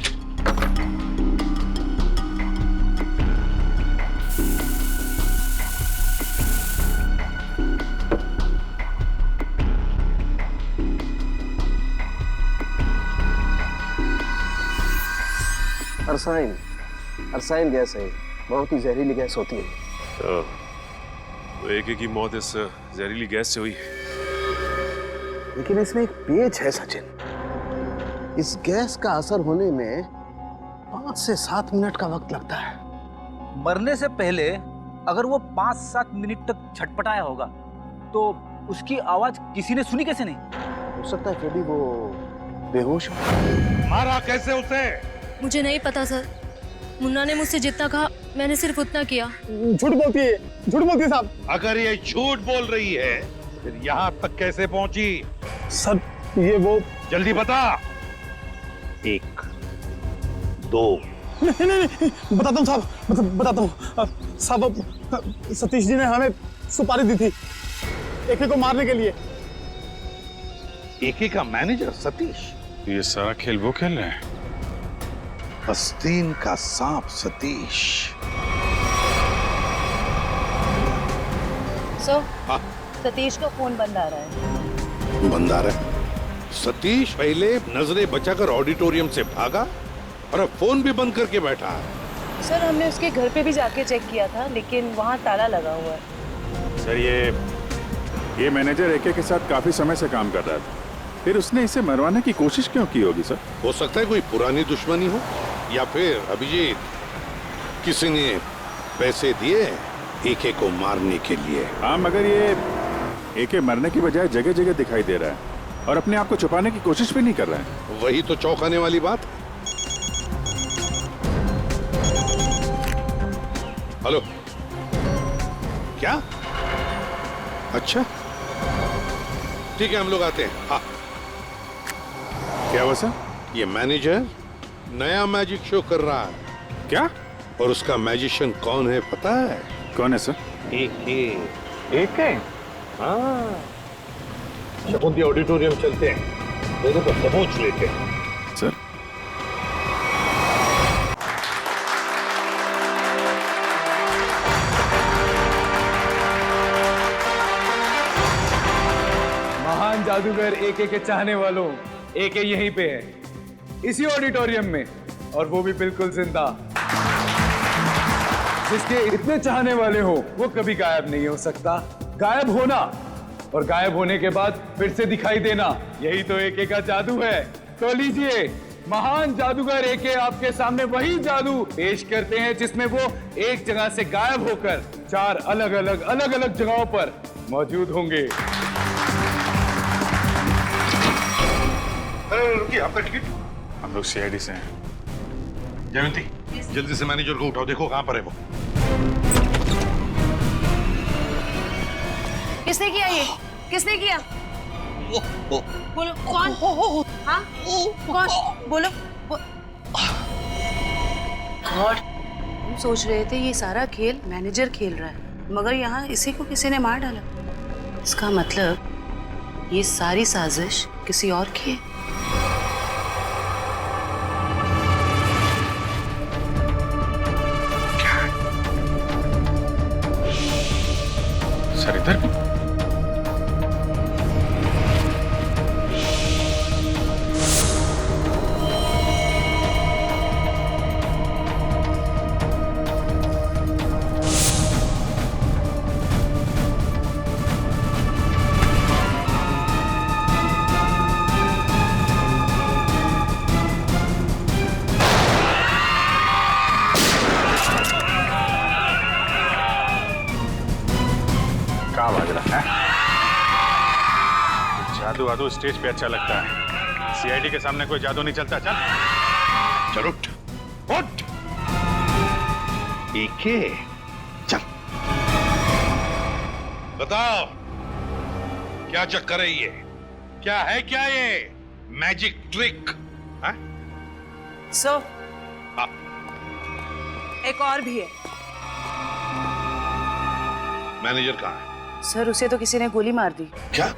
अरसाइन गैस है, बहुत ही जहरीली गैस होती है। तो एक की मौत इस जहरीली गैस से हुई। लेकिन इसमें एक पेच है सचिन, इस गैस का असर होने में 5 से 7 मिनट का वक्त लगता है। मरने से पहले अगर वो 5-7 मिनट तक छटपटाया होगा तो उसकी आवाज किसी ने सुनी कैसे नहीं? हो सकता है फ्रेडी वो बेहोश हो। मारा कैसे उसे? मुझे नहीं पता सर, मुन्ना ने मुझसे जितना कहा मैंने सिर्फ उतना किया। झूठ बोलती है साहब। अगर ये झूठ बोल रही है फिर यहाँ तक कैसे पहुंची? सर ये वो, जल्दी बता। 1 2 नहीं बताता हूँ साहब, बताता हूँ साहब। सतीश जी ने हमें सुपारी दी थी एके को मारने के लिए। एके का मैनेजर सतीश? ये सारा खेल वो खेल रहे हैं। आस्तीन का सांप सतीश। सतीश का फोन बंद आ रहा है। बंद आ रहा है? सतीश पहले नजरें बचाकर ऑडिटोरियम से भागा और अब फोन भी बंद करके बैठा है। सर हमने उसके घर पे भी जाके चेक किया था, लेकिन वहाँ ताला लगा हुआ है। सर ये मैनेजर एके के साथ काफी समय से काम कर रहा था, फिर उसने इसे मरवाने की कोशिश क्यों की होगी सर? हो सकता है कोई पुरानी दुश्मनी हो, या फिर अभिजीत किसी ने पैसे दिए एके को मारने के लिए। हाँ, मगर ये एके मरने की बजाय जगह जगह दिखाई दे रहा है और अपने आप को छुपाने की कोशिश भी नहीं कर रहा है। वही तो चौंकाने वाली बात। हेलो, क्या? अच्छा ठीक है, हम लोग आते हैं। हाँ। क्या हुआ सर? ये मैनेजर नया मैजिक शो कर रहा है। क्या? और उसका मैजिशियन कौन है पता है? कौन है सर? एके। हाँ, शकुंती ऑडिटोरियम चलते हैं, दोनों को समझ लेते हैं। सर महान जादूगर एके के चाहने वालों, एके यहीं पे है, इसी ऑडिटोरियम में, और वो भी बिल्कुल जिंदा। जिसके इतने चाहने वाले हो वो कभी गायब नहीं हो सकता। गायब होना और गायब होने के बाद फिर से दिखाई देना, यही तो एके का जादू है। तो लीजिए, महान जादूगर एके आपके सामने वही जादू पेश करते हैं जिसमें वो एक जगह से गायब होकर 4 अलग अलग जगहों पर मौजूद होंगे। रुकिए, आपका टिकट? हम लोग सीआईडी से हैं। जयंती, जल्दी से मैनेजर को उठाओ, देखो कहां पर है वो। किसने किया ये? किसने किया? बोलो कौन? हाँ कौन? बोलो। गॉड, हम सोच रहे थे ये सारा खेल मैनेजर खेल रहा है, मगर यहाँ इसी को किसी ने मार डाला। इसका मतलब ये सारी साजिश किसी और की है। जादू वादू स्टेज पे अच्छा लगता है, सीआईडी के सामने कोई जादू नहीं चलता। चल चल उठ उठ। एके चल बताओ क्या चक्कर है ये? क्या है क्या ये मैजिक ट्रिक? सर एक और भी है। मैनेजर कहाँ है? सर उसे तो किसी ने गोली मार दी। क्या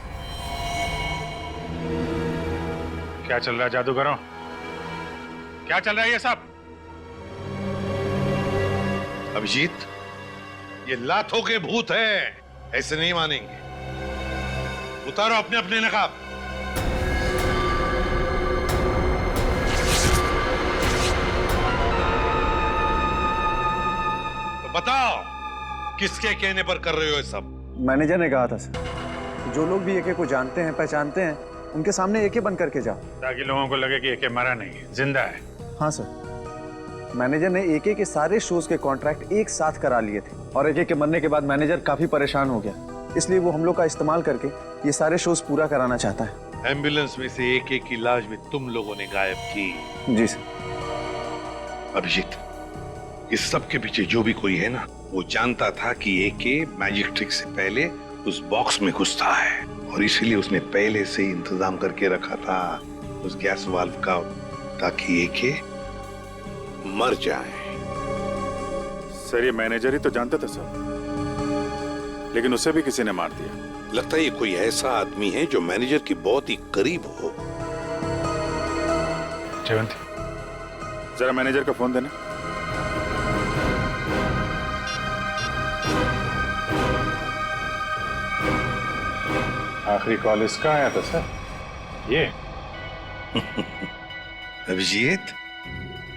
क्या चल रहा है जादूगरों? क्या चल रहा है ये सब? अभिजीत, ये लातों के भूत है, ऐसे नहीं मानेंगे। उतारो अपने अपने नकाब। तो बताओ किसके कहने पर कर रहे हो ये सब? मैनेजर ने कहा था सर, जो लोग भी एके को जानते हैं पहचानते हैं उनके सामने एके बन करके जाओ, ताकि लोगों को लगे कि एके मरा नहीं है, जिंदा है। हाँ सर, मैनेजर ने एके के सारे शोज के कॉन्ट्रैक्ट एक साथ करा लिए थे और एके के मरने के बाद मैनेजर काफी परेशान हो गया, इसलिए वो हम लोग का इस्तेमाल करके ये सारे शोज पूरा कराना चाहता है। एम्बुलेंस में से एके की लाश भी तुम लोगों ने गायब की? जी सर। अभिजीत, इस सब के पीछे जो भी कोई है ना, वो जानता था कि एके मैजिक ट्रिक से पहले उस बॉक्स में घुसता है और इसीलिए उसने पहले से ही इंतजाम करके रखा था उस गैस वाल्व का, ताकि एके मर जाए। सर ये मैनेजर ही तो जानता था सर, लेकिन उसे भी किसी ने मार दिया। लगता है ये कोई ऐसा आदमी है जो मैनेजर के बहुत ही करीब हो। जयवंती, जरा मैनेजर का फोन देना। आखिरी कॉल इसका आया था सर। ये अभिजीत,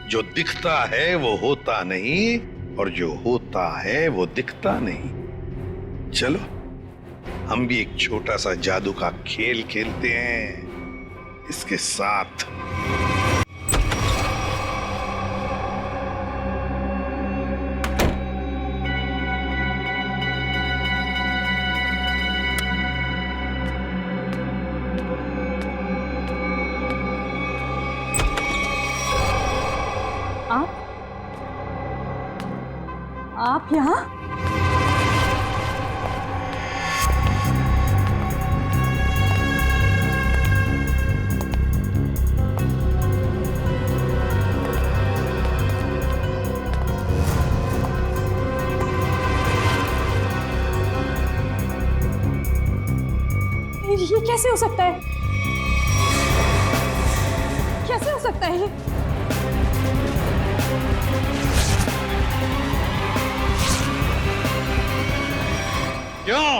जो दिखता है वो होता नहीं और जो होता है वो दिखता नहीं। चलो हम भी एक छोटा सा जादू का खेल खेलते हैं इसके साथ। आप यहाँ? ये कैसे हो सकता है? कैसे हो सकता है ये? क्यों?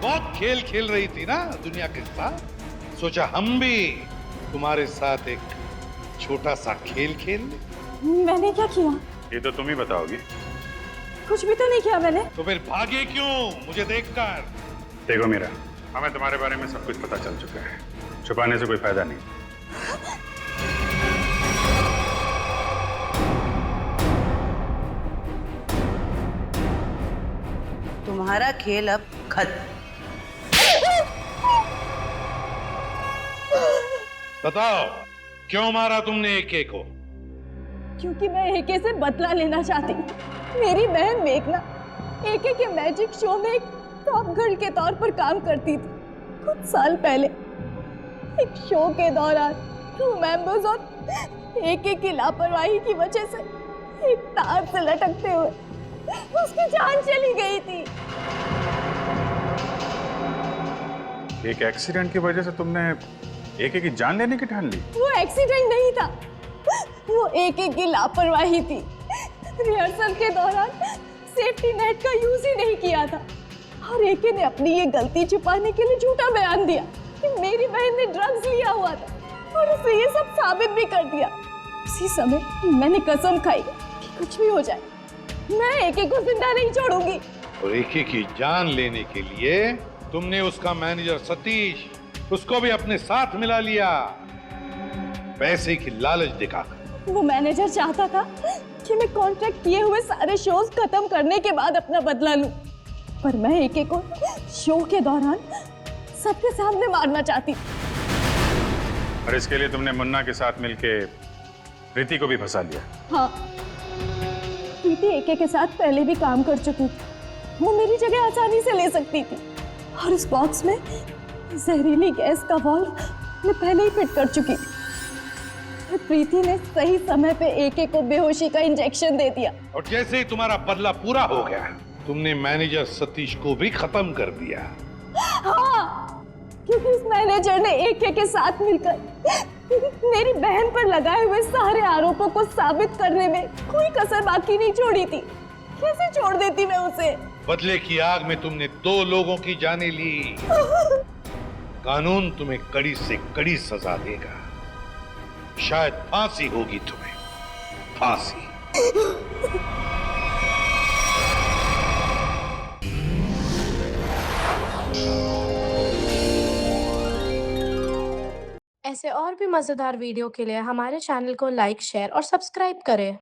बहुत खेल खेल रही थी ना दुनिया के साथ, सोचा हम भी तुम्हारे साथ एक छोटा सा खेल खेल ले। मैंने क्या किया? ये तो तुम ही बताओगी। कुछ भी तो नहीं किया मैंने। तो फिर भागे क्यों मुझे देखकर? देखो मीरा, हमें तुम्हारे बारे में सब कुछ पता चल चुका है, छुपाने से कोई फायदा नहीं। तुम्हारा खेल अब खत्म। बताओ क्यों मारा तुमने एके को? क्योंकि मैं एके से बदला लेना चाहती हूँ। मेरी बहन मेघना एके के मैजिक शो में एक टॉप गर्ल के तौर पर काम करती थी। कुछ साल पहले एक शो के दौरान क्रू मेंबर्स और एके की लापरवाही की वजह से एक तार से लटकते हुए उसकी जान चली गई थी। एक एक्सीडेंट की वजह से तुमने एके की जान लेने की ठान ली? वो एक्सीडेंट नहीं था, वो एके की लापरवाही थी। रिहर्सल के दौरान सेफ्टी नेट का यूज ही नहीं किया था और एके ने अपनी ये गलती छुपाने के लिए झूठा बयान दिया कि मेरी बहन ने ड्रग्स लिया हुआ था और उसे ये सब साबित भी कर दिया। उसी समय मैंने कसम खाई कि कुछ भी हो जाए मैं एके को जिंदा नहीं छोड़ूंगी। और एके की जान लेने के लिए तुमने उसका मैनेजर सतीश, उसको भी अपने साथ मिला लिया, पैसे की लालच दिखाकर। वो मैनेजर चाहता था कि मैं कॉन्ट्रैक्ट किए हुए सारे शोज खत्म करने के बाद अपना बदला लूं, पर मैं एके को शो के दौरान सबके सामने मारना चाहती। और इसके लिए तुमने मुन्ना के साथ मिलके प्रीति को भी फंसा लिया। हाँ, प्रीति एके के साथ पहले भी काम कर चुकी थी, वो मेरी जगह आसानी से ले सकती थी। और इस बॉक्स में जहरीली गैस का वाल्व मैं पहले ही फिट कर चुकी थी। प्रीति ने सही समय पे एके को बेहोशी का इंजेक्शन दे दिया। और जैसे ही तुम्हारा बदला पूरा हो गया, तुमने मैनेजर सतीश को भी खत्म कर दिया। हाँ, क्योंकि इस मैनेजर ने एके के साथ मिलकर मेरी बहन पर लगाए हुए सारे आरोपों को साबित करने में कोई कसर बाकी नहीं छोड़ी थी। कैसे छोड़ देती मैं उसे? बदले की आग में तुमने 2 लोगों की जानें ली। कानून तुम्हें कड़ी से कड़ी सजा देगा। शायद फांसी होगी तुम्हें, फांसी। ऐसे और भी मजेदार वीडियो के लिए हमारे चैनल को लाइक, शेयर और सब्सक्राइब करें।